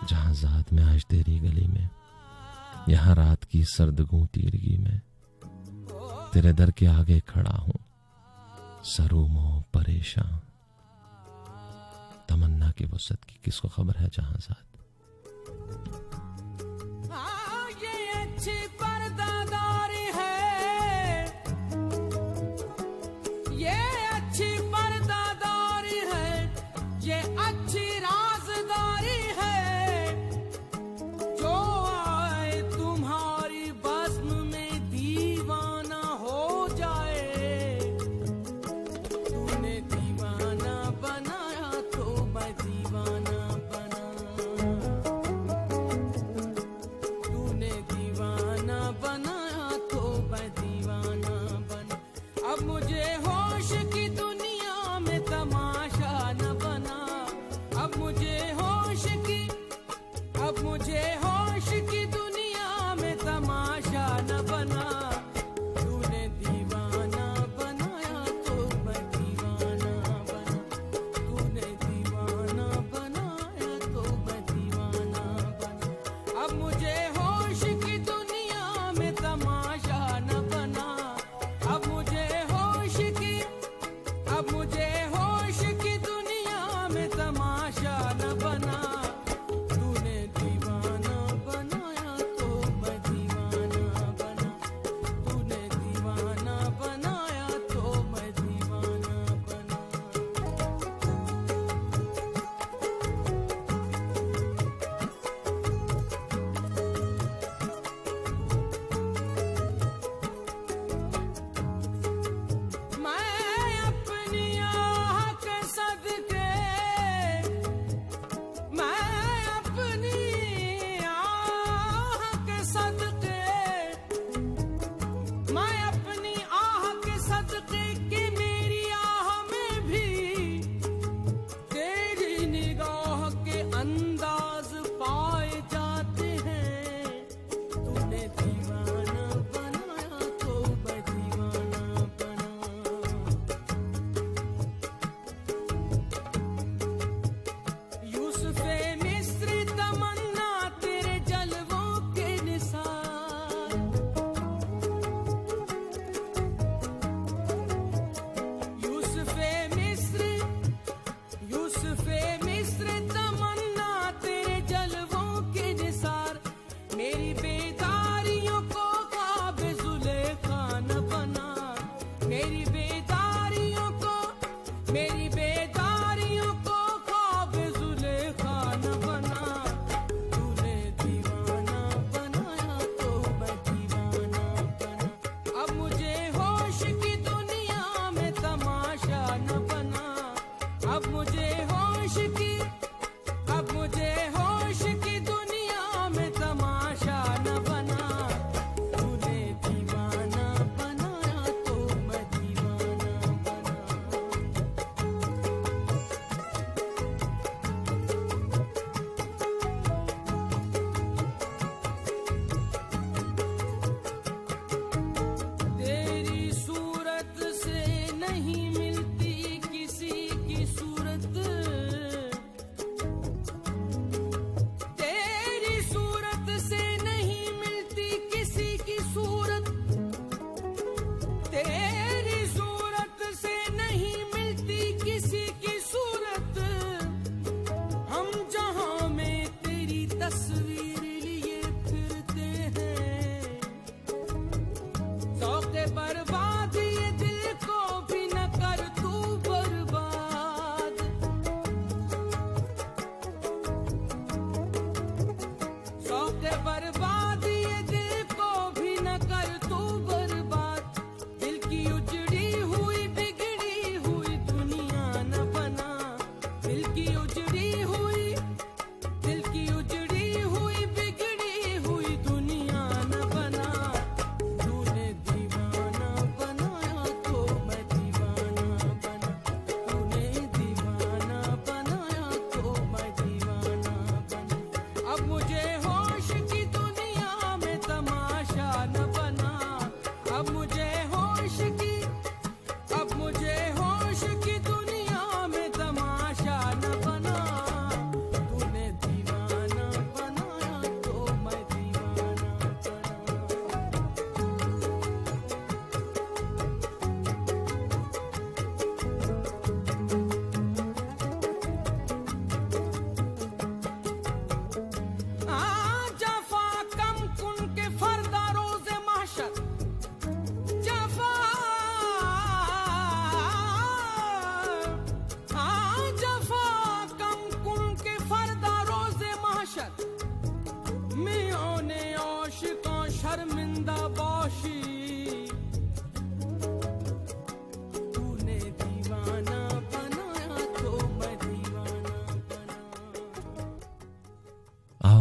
जहांजाद, मैं आज तेरी गली में, यहां रात की सर्दगू तीरगी में तेरे दर के आगे खड़ा हूं, सरूमो परेशान। तमन्ना की वसत की किसको खबर है जहांजाद। ये अच्छी पर्दादारी है, ये अच्छी पर्दादारी है, ये अच्छी राज़दारी है, जो आए तुम्हारी बज़्म में दीवाना हो जाए। तूने दीवाना बनाया तो मैं दीवाना बना, तूने दीवाना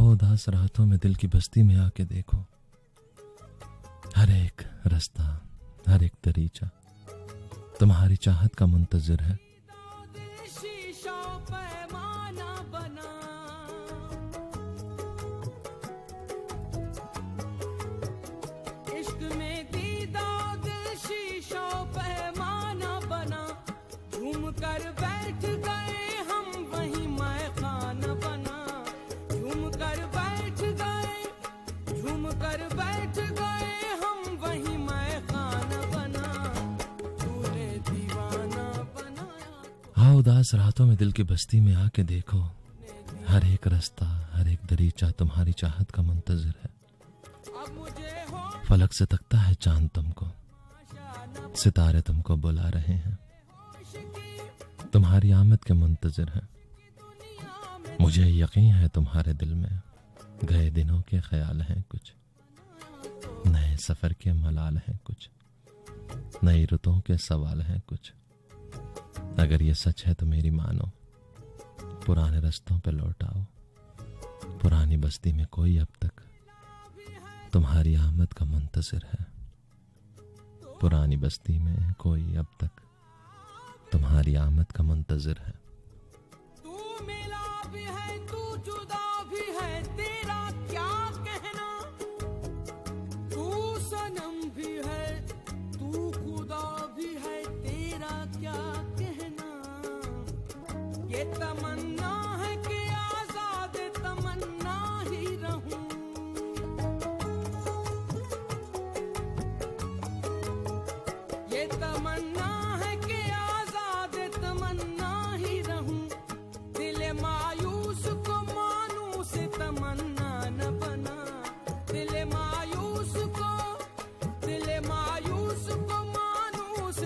उदास रातों में दिल की बस्ती में आके देखो, हर एक रास्ता, हर एक दरीचा तुम्हारी चाहत का मुंतजिर है। उदास रातों में दिल की बस्ती में आके देखो, हर एक रास्ता, हर एक दरीचा तुम्हारी चाहत का मुंतजिर है। फलक से तकता है चांद तुमको, सितारे तुमको बुला रहे हैं, तुम्हारी आमद के मुंतजिर है। मुझे यकीन है तुम्हारे दिल में गए दिनों के ख्याल हैं कुछ, नए सफर के मलाल हैं कुछ, नई रुतों के सवाल हैं कुछ। अगर ये सच है तो मेरी मानो, पुराने रास्तों पे लौट आओ। पुरानी बस्ती में कोई अब तक तुम्हारी आमद का मुंतजिर है। पुरानी बस्ती में कोई अब तक तुम्हारी आमद का मुंतजिर है। तू मिला भी है, तू जुदा भी है, तेरा क्या कहना। तू सनम भी है, तू खुदा भी है, तेरा क्या कहना। ये तमन्ना है कि आजाद तमन्ना ही रहूं। ये तमन्ना है कि आजाद तमन्ना ही रहूं। दिल मायूस को मानूस तमन्ना न बना। दिल मायूस को मानूस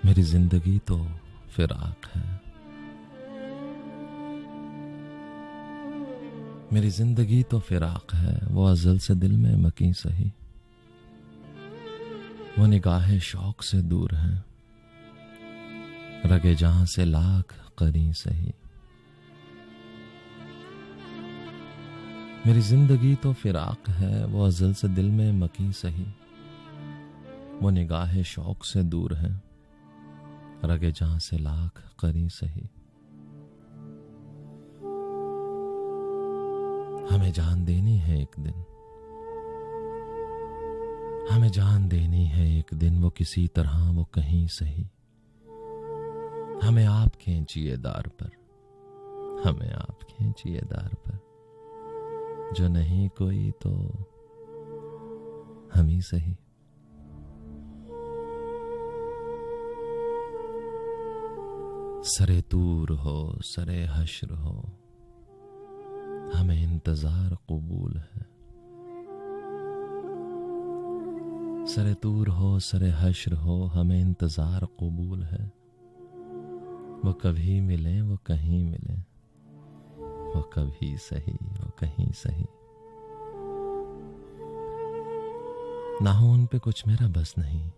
मेरी जिंदगी तो फिराक है, मेरी जिंदगी तो फिराक है, वो अज़ल से दिल में मकी सही, वो निगाहे शौक से दूर है, रगे जहां से लाख करी सही। मेरी जिंदगी तो फिराक है, वो अज़ल से दिल में मकी सही, वो निगाहे शौक से दूर है, रगे जहां से लाख करी सही। हमें जान देनी है एक दिन, हमें जान देनी है एक दिन, वो किसी तरह वो कहीं सही, हमें आप खींचिए दार पर, हमें आप खींचिए दार पर, जो नहीं कोई तो हम ही सही। सरे तूर हो सरे हश्र हो, हमें इंतजार कबूल है, सरे तूर हो सरे हश्र हो, हमें इंतजार कबूल है, वो कभी मिले वो कहीं मिले, वो कभी सही वो कहीं सही। ना हो उन पे कुछ मेरा बस नहीं,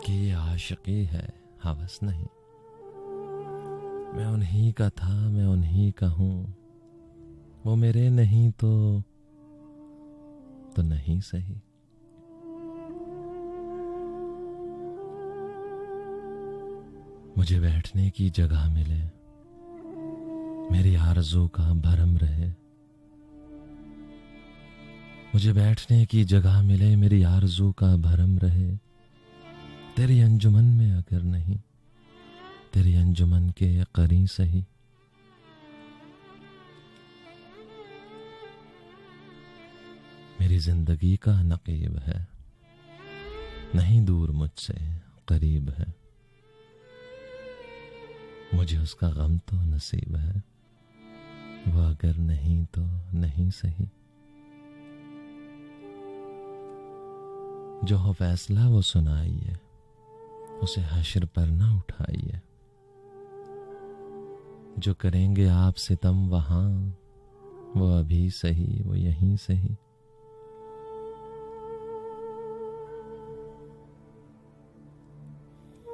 कि ये आशिकी है हवस नहीं, मैं उन्हीं का था मैं उन्हीं का हूं, वो मेरे नहीं तो नहीं सही। मुझे बैठने की जगह मिले, मेरी आरज़ू का भरम रहे, मुझे बैठने की जगह मिले, मेरी आरज़ू का भरम रहे, तेरी अंजुमन में अगर नहीं, तेरी अंजुमन के करीं सही। मेरी जिंदगी का नकीब है, नहीं दूर मुझसे करीब है, मुझे उसका गम तो नसीब है, वो अगर नहीं तो नहीं सही। जो हो फैसला वो सुनाइए, उसे हश्र पर ना उठाइए, जो करेंगे आप सितम वहां, वो अभी सही वो यहीं सही।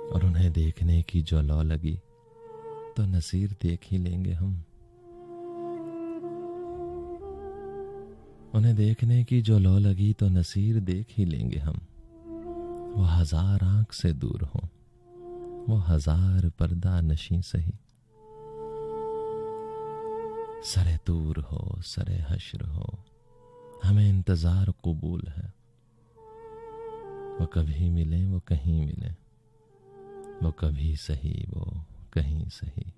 और उन्हें देखने की जो लौ लगी, तो नसीर देख ही लेंगे हम, उन्हें देखने की जो लौ लगी, तो नसीर देख ही लेंगे हम, वो हजार आंख से दूर हो, वो हजार पर्दा नशी सही। सरे दूर हो सरे हश्र हो, हमें इंतजार कबूल है, वो कभी मिले वो कहीं मिले, वो कभी सही वो कहीं सही।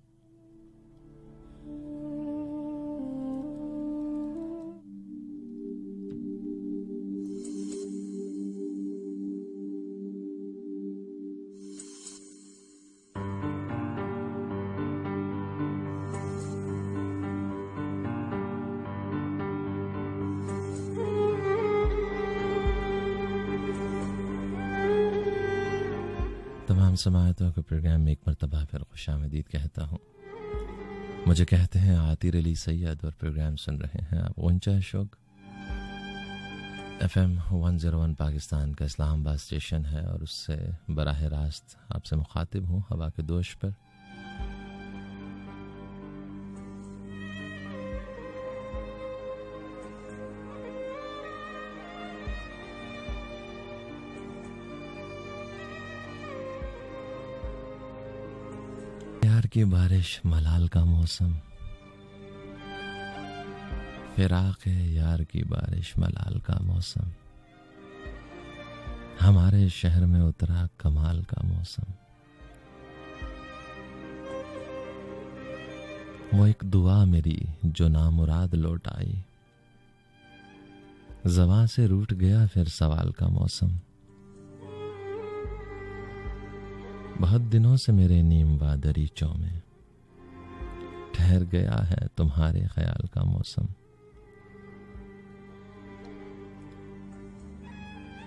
तमाम समाअतों के प्रोग्राम में एक मरतबा फिर खुशामदीद कहता हूँ। मुझे कहते हैं आतिर अली सैयद और प्रोग्राम सुन रहे हैं आप ऊंचा अशोक FM 101 पाकिस्तान का इस्लामाबाद स्टेशन है और उससे बराह रास्त आपसे मुखातिब हूँ हवा के दोष पर। यार की बारिश मलाल का मौसम, फिराक है यार की बारिश मलाल का मौसम, हमारे शहर में उतरा कमाल का मौसम। वो एक दुआ मेरी जो नामुराद लौट आई, ज़बां से रूठ गया फिर सवाल का मौसम। बहुत दिनों से मेरे नीम व दरीचों में ठहर गया है तुम्हारे ख्याल का मौसम।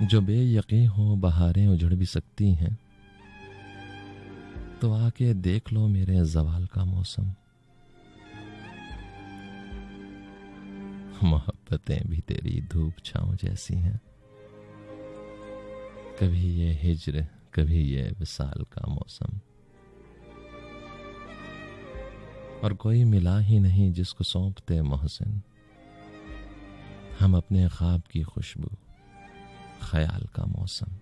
जो बेयकीन हो बहारें उजड़ भी सकती हैं, तो आके देख लो मेरे जवाल का मौसम। मोहब्बतें भी तेरी धूप छांव जैसी हैं, कभी ये हिज्र कभी ये विसाल का मौसम। और कोई मिला ही नहीं जिसको सौंपते मोहसिन, हम अपने ख्वाब की खुशबू ख्याल का मौसम।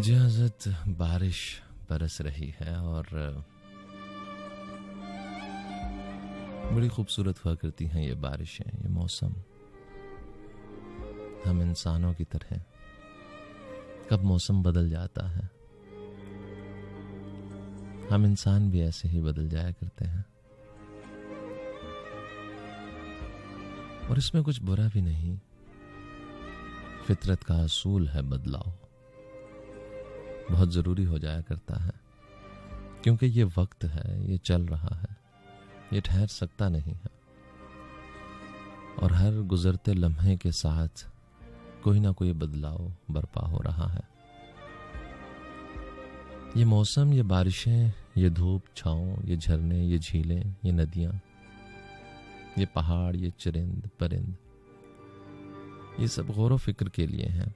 जी हज़रत, बारिश बरस रही है और बड़ी खूबसूरत हुआ करती हैं ये बारिशें, ये मौसम। हम इंसानों की तरह कब मौसम बदल जाता है, हम इंसान भी ऐसे ही बदल जाया करते हैं। और इसमें कुछ बुरा भी नहीं, फितरत का असूल है बदलाव, बहुत जरूरी हो जाया करता है, क्योंकि ये वक्त है, ये चल रहा है, ये ठहर सकता नहीं है। और हर गुजरते लम्हे के साथ कोई ना कोई बदलाव बर्पा हो रहा है। ये मौसम, ये बारिशें, ये धूप छाँव, ये झरने, ये झीलें, ये नदियां, ये पहाड़, ये चरिंद परिंद, ये सब गौर व फिक्र के लिए हैं।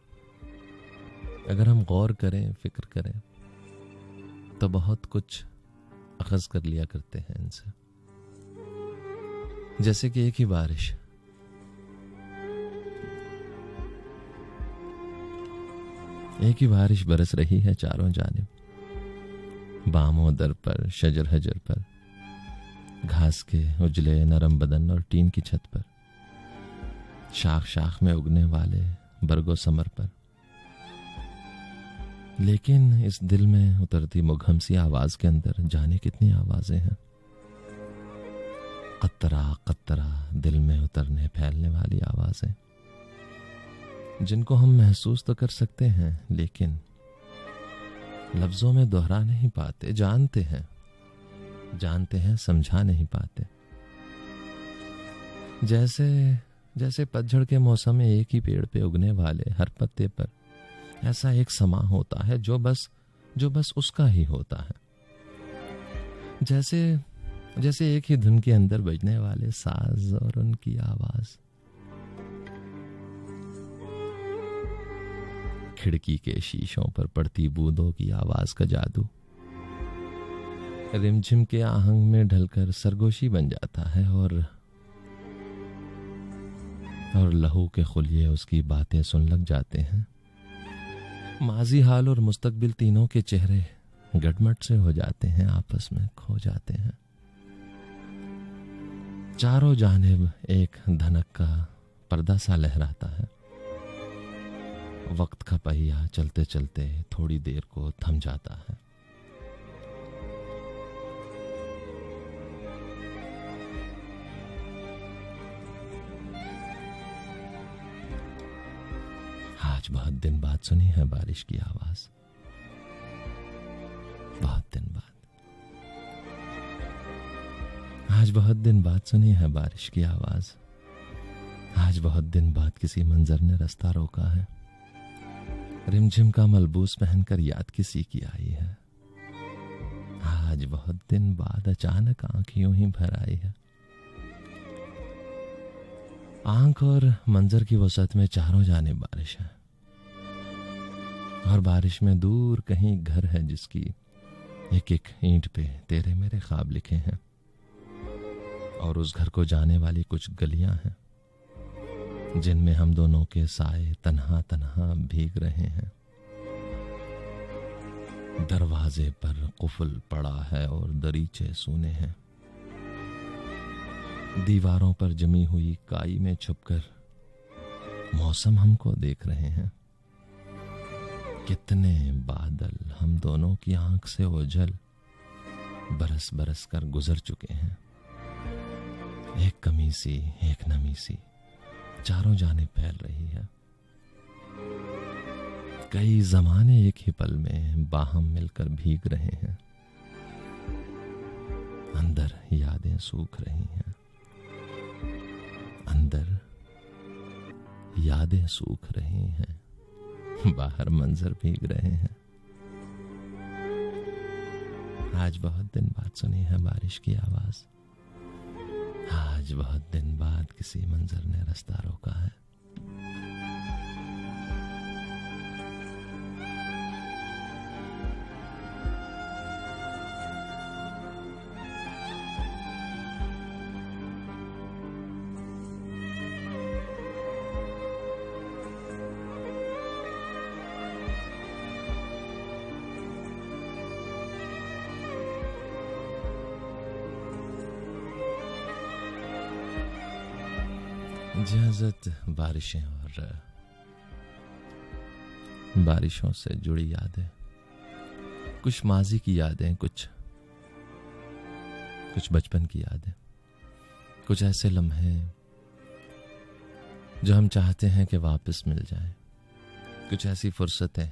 अगर हम गौर करें, फिक्र करें, तो बहुत कुछ अखज़ कर लिया करते हैं इनसे। जैसे कि एक ही बारिश, एक ही बारिश बरस रही है चारों जानिब, बामों दर पर, शजर हजर पर, घास के उजले नरम बदन और टीन की छत पर, शाख शाख में उगने वाले बरगो समर पर। लेकिन इस दिल में उतरती मुघम सी आवाज के अंदर जाने कितनी आवाजें हैं। कतरा कतरा दिल में उतरने फैलने वाली आवाजें, जिनको हम महसूस तो कर सकते हैं लेकिन लफ्जों में दोहरा नहीं पाते। जानते हैं समझा नहीं पाते। जैसे पतझड़ के मौसम में एक ही पेड़ पे उगने वाले हर पत्ते पर ऐसा एक समा होता है जो बस उसका ही होता है। जैसे एक ही धुन के अंदर बजने वाले साज और उनकी आवाज, खिड़की के शीशों पर पड़ती बूंदों की आवाज का जादू रिमझिम के आहंग में ढलकर सरगोशी बन जाता है और लहू के खुलिये उसकी बातें सुन लग जाते हैं। माजी, हाल और मुस्तकबिल तीनों के चेहरे गटमट से हो जाते हैं, आपस में खो जाते हैं। चारों जानिब एक धनक का पर्दा सा लहराता है। वक्त का पहिया चलते चलते थोड़ी देर को थम जाता है। आज बहुत दिन बाद सुनी है बारिश की आवाज, बहुत दिन बाद। आज बहुत दिन बाद सुनी है बारिश की आवाज। आज बहुत दिन बाद किसी मंजर ने रास्ता रोका है। रिमझिम का मलबूस पहनकर याद किसी की आई है। आज बहुत दिन बाद अचानक आंख यूं ही भर आई है। आंख और मंजर की वसत में चारों जानिब बारिश है और बारिश में दूर कहीं घर है जिसकी एक एक ईंट पे तेरे मेरे ख्वाब लिखे हैं और उस घर को जाने वाली कुछ गलियां हैं जिनमें हम दोनों के साए तन्हा तन्हा भीग रहे हैं। दरवाजे पर कुफल पड़ा है और दरीचे सूने हैं। दीवारों पर जमी हुई काई में छुपकर मौसम हमको देख रहे हैं। कितने बादल हम दोनों की आंख से ओझल बरस बरस कर गुजर चुके हैं। एक कमी सी एक नमी सी चारों जाने फैल रही है। कई जमाने एक ही पल में बाहम मिलकर भीग रहे हैं। अंदर यादें सूख रही हैं, अंदर यादें सूख रही हैं, बाहर मंजर भीग रहे हैं। आज बहुत दिन बाद सुनी है बारिश की आवाज। आज बहुत दिन बाद किसी मंजर ने रास्ता रोका है। इजाजत बारिशें और बारिशों से जुड़ी यादें, कुछ माजी की यादें, कुछ बचपन की यादें, कुछ ऐसे लम्हे जो हम चाहते हैं कि वापस मिल जाएं, कुछ ऐसी फुर्सतें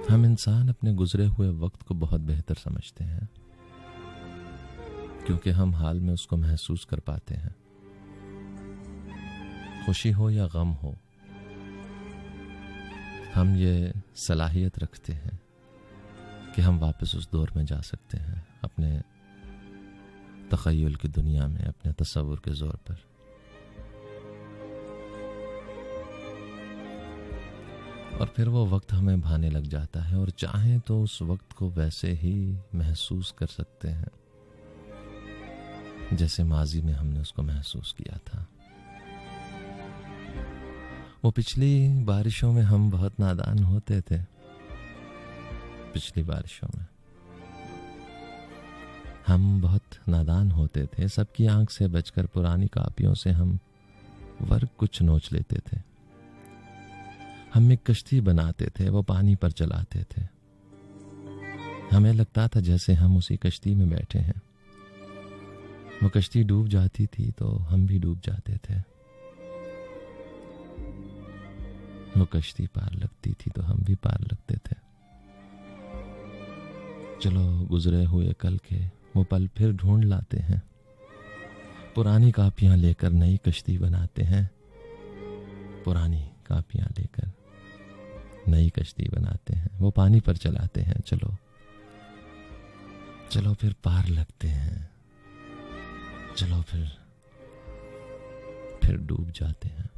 हम इंसान अपने गुजरे हुए वक्त को बहुत बेहतर समझते हैं क्योंकि हम हाल में उसको महसूस कर पाते हैं। खुशी हो या गम हो, हम ये सलाहियत रखते हैं कि हम वापस उस दौर में जा सकते हैं, अपने तख़य्युल की दुनिया में, अपने तसव्वुर के जोर पर। और फिर वो वक्त हमें भाने लग जाता है और चाहें तो उस वक्त को वैसे ही महसूस कर सकते हैं जैसे माजी में हमने उसको महसूस किया था। वो पिछली बारिशों में हम बहुत नादान होते थे। पिछली बारिशों में हम बहुत नादान होते थे। सबकी आंख से बचकर पुरानी कापियों से हम वर्क कुछ नोच लेते थे। हम एक कश्ती बनाते थे, वो पानी पर चलाते थे। हमें लगता था जैसे हम उसी कश्ती में बैठे हैं। वो कश्ती डूब जाती थी तो हम भी डूब जाते थे। वो कश्ती पार लगती थी तो हम भी पार लगते थे। चलो गुजरे हुए कल के वो पल फिर ढूंढ लाते हैं। पुरानी कापियां लेकर नई कश्ती बनाते हैं। पुरानी कापियां लेकर नई कश्ती बनाते हैं, वो पानी पर चलाते हैं। चलो चलो फिर पार लगते हैं। चलो फिर डूब जाते हैं।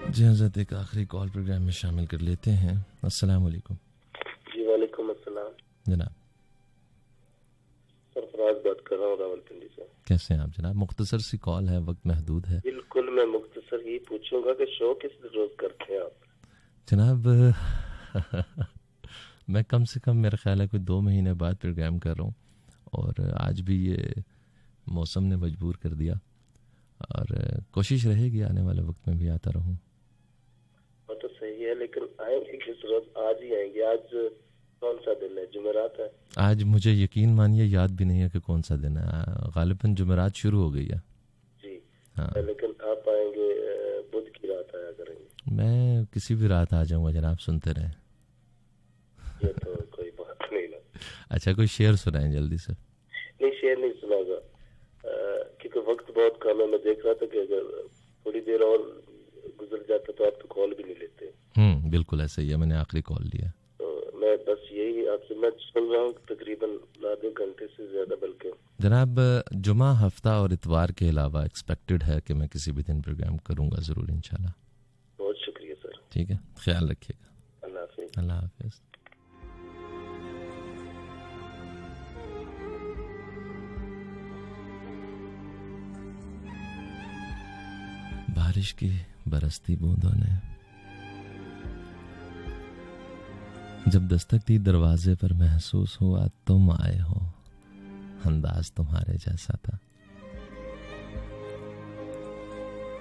जी हज़रत, एक आखिरी कॉल प्रोग्राम में शामिल कर लेते हैं। अस्सलाम वालेकुम। जी वालेकुम अस्सलाम जनाब। सरफराज बात कर रहा हूँ रावलपिंडी से। कैसे हैं आप जनाब? मुख्तसर सी कॉल है, वक्त महदूद है। बिल्कुल, मैं मुख्तसर ही पूछूंगा कि शो किस रोज करते हैं आप? जनाब मैं कम से कम मेरा ख्याल है कोई 2 महीने बाद प्रोग्राम कर रहा हूँ और आज भी ये मौसम ने मजबूर कर दिया और कोशिश रहेगी आने वाले वक्त में भी आता रहूँ। वो तो सही है, लेकिन आएंगे किस रोज? आज ही आएंगे। आज कौन सा दिन है? जुमेरात है। आज मुझे यकीन मानिए याद भी नहीं है कि कौन सा दिन है। गालिबन जुमेरात शुरू हो गई है जी। हाँ, लेकिन आप आएंगे बुध की रात आया करेंगे। मैं किसी भी रात आ जाऊंगा जनाब, सुनते रहे। ये तो कोई बात नहीं ना। अच्छा, कोई शेर सुनाएं जल्दी से। नहीं, शेर नहीं सुनाऊंगा क्योंकि वक्त बहुत कम है। मैं देख रहा था कि अगर थोड़ी देर और गुजर जाता तो आप तो कॉल भी नहीं लेते। बिल्कुल ऐसा ही है, मैंने आखिरी कॉल लिया। तो मैं बस यही आपसे मैं सुन रहा हूँ तकरीबन आधे घंटे से ज्यादा। बल्कि जनाब जुमा, हफ्ता और इतवार के अलावा एक्सपेक्टेड है कि मैं किसी भी दिन प्रोग्राम करूंगा जरूर इंशाल्लाह। बहुत शुक्रिया सर। ठीक है, ख्याल रखिएगा। अल्लाह हाफिज। अल्लाह हाफिज। बारिश की बरसती बूंदों ने जब दस्तक दी दरवाजे पर महसूस हुआ तुम आए हो, अंदाज तुम्हारे जैसा था।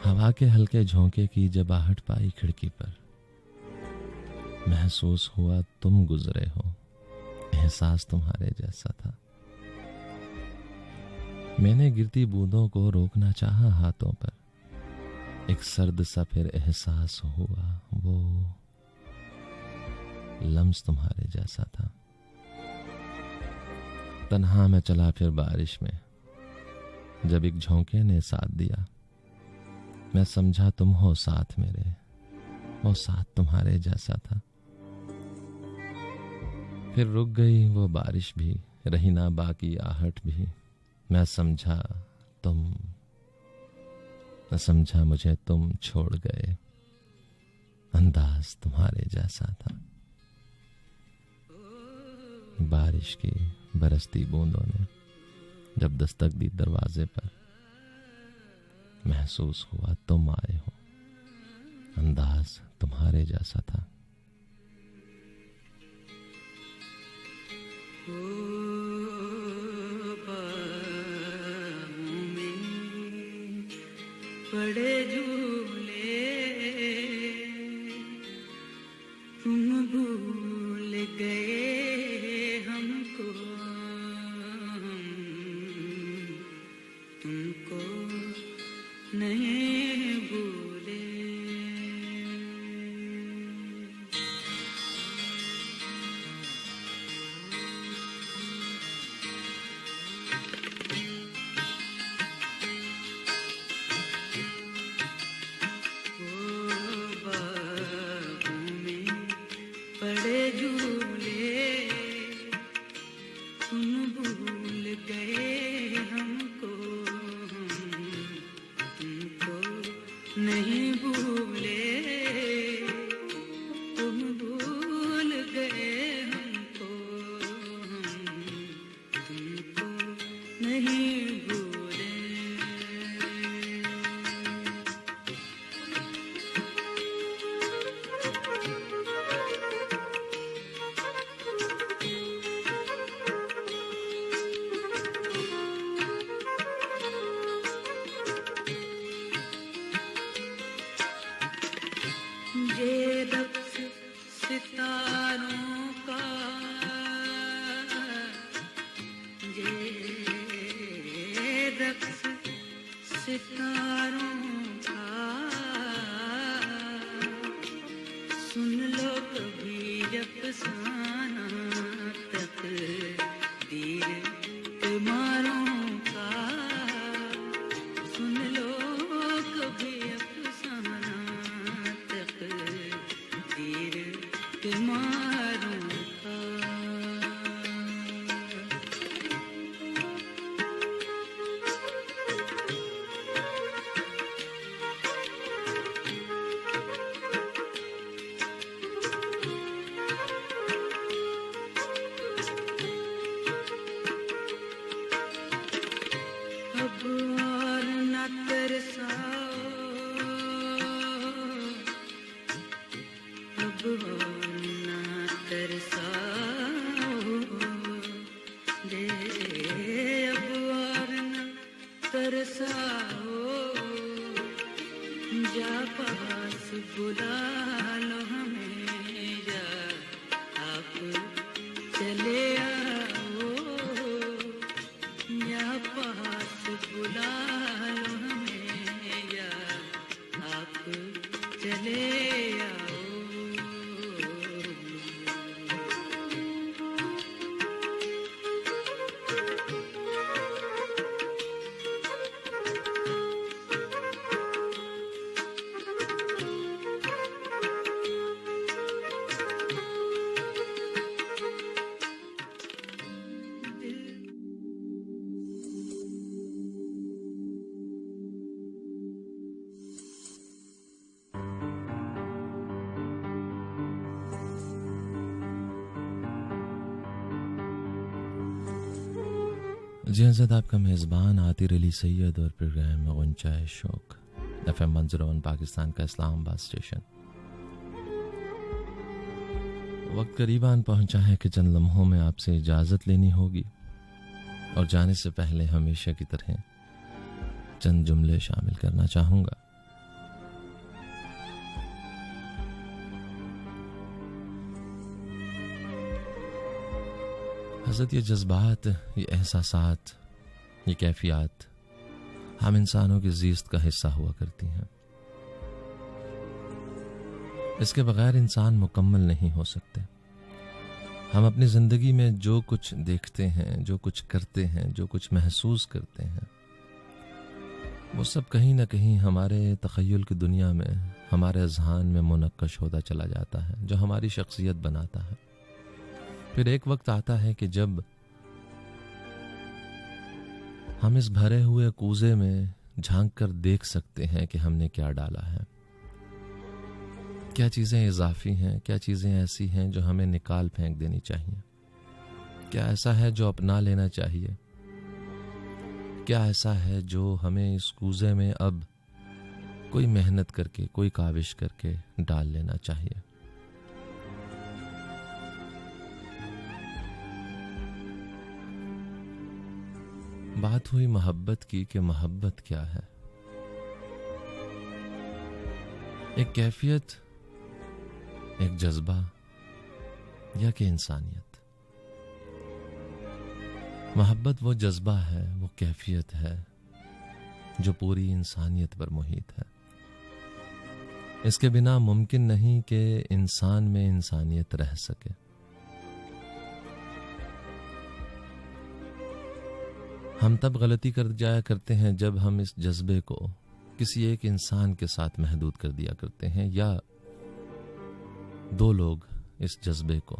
हवा के हल्के झोंके की जब आहट पाई खिड़की पर, महसूस हुआ तुम गुजरे हो, एहसास तुम्हारे जैसा था। मैंने गिरती बूंदों को रोकना चाहा हाथों पर, एक सर्द सा फिर एहसास हुआ, वो लम्स तुम्हारे जैसा था। तन्हा मैं चला फिर बारिश में, जब एक झोंके ने साथ दिया, मैं समझा तुम हो साथ मेरे, वो साथ तुम्हारे जैसा था। फिर रुक गई वो बारिश भी, रही ना बाकी आहट भी, मैं समझा मुझे तुम छोड़ गए, अंदाज तुम्हारे जैसा था। बारिश की बरसती बूंदों ने जब दस्तक दी दरवाजे पर, महसूस हुआ तुम आए हो, अंदाज तुम्हारे जैसा था। बड़े झूले तुम भूल गए हमको, तुमको नहीं भूले। जी हज़रत, आपका मेज़बान आतिर अली सैयद और प्रोग्राम गुंजाए शौक FM 101 पाकिस्तान का इस्लामाबाद स्टेशन। वक्त करीबान पहुंचा है कि चंद लम्हों में आपसे इजाजत लेनी होगी और जाने से पहले हमेशा की तरह चंद जुमले शामिल करना चाहूंगा। हज़रत ये जज्बात, ये एहसासात, ये कैफियत हम इंसानों की ज़ीस्त का हिस्सा हुआ करती हैं। इसके बगैर इंसान मुकम्मल नहीं हो सकते। हम अपनी ज़िंदगी में जो कुछ देखते हैं, जो कुछ करते हैं, जो कुछ महसूस करते हैं, वो सब कहीं ना कहीं हमारे तख़य्युल की दुनिया में, हमारे अज़हान में मुनक्कश होता चला जाता है, जो हमारी शख्सियत बनाता है। फिर एक वक्त आता है कि जब हम इस भरे हुए कूजे में झांक कर देख सकते हैं कि हमने क्या डाला है, क्या चीज़ें इजाफी हैं, क्या चीज़ें ऐसी हैं जो हमें निकाल फेंक देनी चाहिए, क्या ऐसा है जो अपना लेना चाहिए, क्या ऐसा है जो हमें इस कूजे में अब कोई मेहनत करके, कोई काविश करके डाल लेना चाहिए। बात हुई मोहब्बत की कि मोहब्बत क्या है। एक कैफियत, एक जज्बा या कि इंसानियत। मोहब्बत वो जज्बा है, वो कैफियत है जो पूरी इंसानियत पर मुहित है। इसके बिना मुमकिन नहीं कि इंसान में इंसानियत रह सके। हम तब गलती कर जाया करते हैं जब हम इस जज्बे को किसी एक इंसान के साथ महदूद कर दिया करते हैं, या दो लोग इस जज्बे को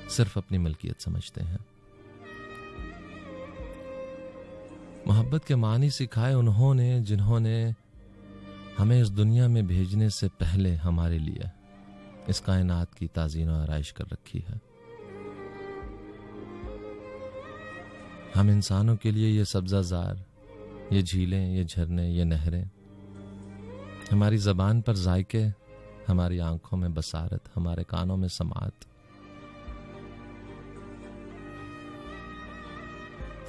सिर्फ अपनी मलकियत समझते हैं। मोहब्बत के मानी सिखाए उन्होंने जिन्होंने हमें इस दुनिया में भेजने से पहले हमारे लिए इस कायनात की ताज़ीन और आराइश कर रखी है। हम इंसानों के लिए ये सब्ज़ाज़ार, ये झीलें, ये झरने, ये नहरें, हमारी ज़बान पर जायके, हमारी आंखों में बसारत, हमारे कानों में समात,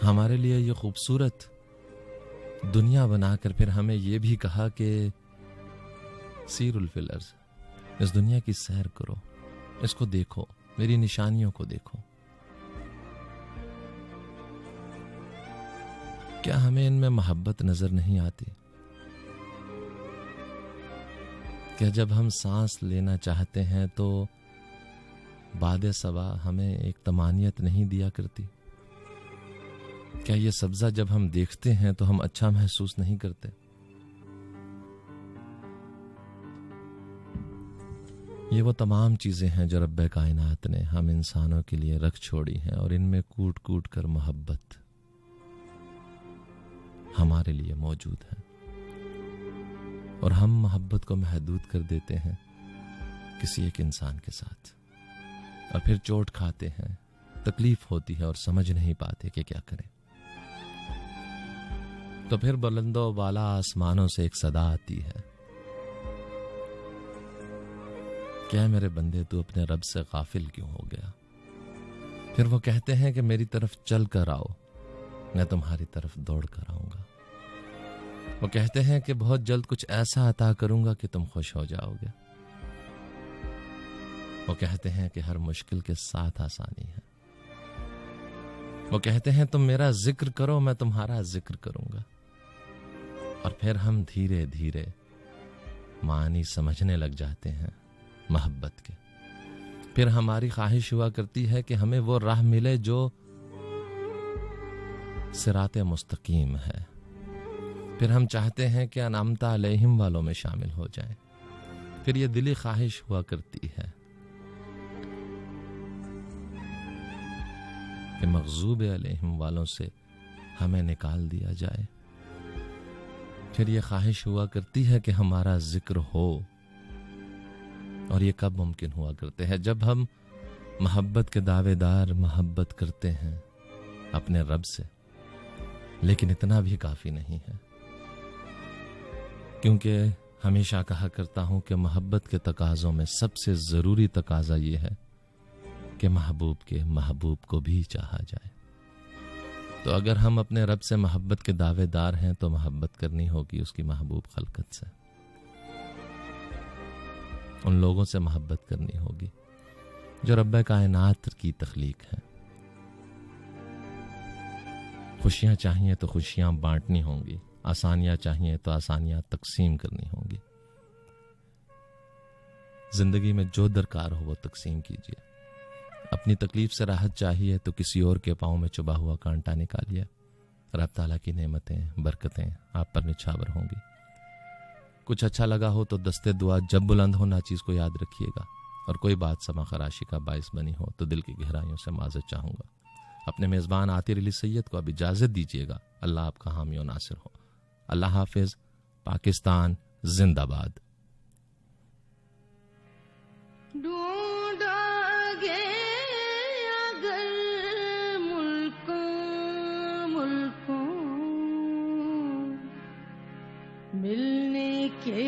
हमारे लिए ये खूबसूरत दुनिया बनाकर फिर हमें ये भी कहा कि सीरुल फिल अर्ज़, इस दुनिया की सैर करो, इसको देखो, मेरी निशानियों को देखो। क्या हमें इनमें मोहब्बत नजर नहीं आती? क्या जब हम सांस लेना चाहते हैं तो बादे सबा हमें एक तमानियत नहीं दिया करती? क्या ये सब्जा जब हम देखते हैं तो हम अच्छा महसूस नहीं करते? ये वो तमाम चीजें हैं जो रब्बे कायनात ने हम इंसानों के लिए रख छोड़ी हैं, और इनमें कूट कूट कर मोहब्बत हमारे लिए मौजूद है। और हम मोहब्बत को महदूद कर देते हैं किसी एक इंसान के साथ, और फिर चोट खाते हैं, तकलीफ होती है और समझ नहीं पाते कि क्या करें। तो फिर बुलंदो वाला आसमानों से एक सदा आती है, क्या मेरे बंदे तू अपने रब से गाफिल क्यों हो गया? फिर वो कहते हैं कि मेरी तरफ चल कर आओ, मैं तुम्हारी तरफ दौड़ कर आऊंगा। वो कहते हैं कि बहुत जल्द कुछ ऐसा अता करूंगा कि तुम खुश हो जाओगे। वो कहते हैं कि हर मुश्किल के साथ आसानी है। वो कहते हैं तुम मेरा जिक्र करो, मैं तुम्हारा जिक्र करूंगा। और फिर हम धीरे धीरे मानी समझने लग जाते हैं मोहब्बत के। फिर हमारी ख्वाहिश हुआ करती है कि हमें वो राह मिले जो सिराते मुस्तकीम है। फिर हम चाहते हैं कि अनामता अलैहिम वालों में शामिल हो जाएं। फिर ये दिली ख्वाहिश हुआ करती है कि मग़ज़ूब अलैहिम वालों से हमें निकाल दिया जाए। फिर ये ख्वाहिश हुआ करती है कि हमारा जिक्र हो, और ये कब मुमकिन हुआ करते हैं? जब हम मोहब्बत के दावेदार मोहब्बत करते हैं अपने रब से। लेकिन इतना भी काफी नहीं है, क्योंकि हमेशा कहा करता हूं कि मोहब्बत के तकाज़ों में सबसे ज़रूरी तकाज़ा ये है कि महबूब के महबूब को भी चाहा जाए। तो अगर हम अपने रब से मोहब्बत के दावेदार हैं तो मोहब्बत करनी होगी उसकी महबूब खलकत से, उन लोगों से मोहब्बत करनी होगी जो रब्बे कायनात की तख्लीक है। खुशियां चाहिए तो खुशियां बांटनी होंगी, आसानियां चाहिए तो आसानियां तकसीम करनी होंगी। जिंदगी में जो दरकार हो वो तकसीम कीजिए। अपनी तकलीफ से राहत चाहिए तो किसी और के पांव में चुभा हुआ कांटा निकालिए। रब ताला की नेमतें बरकतें आप पर निछावर होंगी। कुछ अच्छा लगा हो तो दस्ते दुआ जब बुलंद हो ना चीज को याद रखिएगा, और कोई बात समा खराशी का बाइस बनी हो तो दिल की गहराइयों से माजरत चाहूंगा। अपने मेजबान आतिर अली सैयद को अब इजाजत दीजिएगा। अल्लाह आपका हामी और नासिर हो। अल्लाह हाफिज। पाकिस्तान जिंदाबाद। ढूंढोगे अगर मुल्कों मिलने के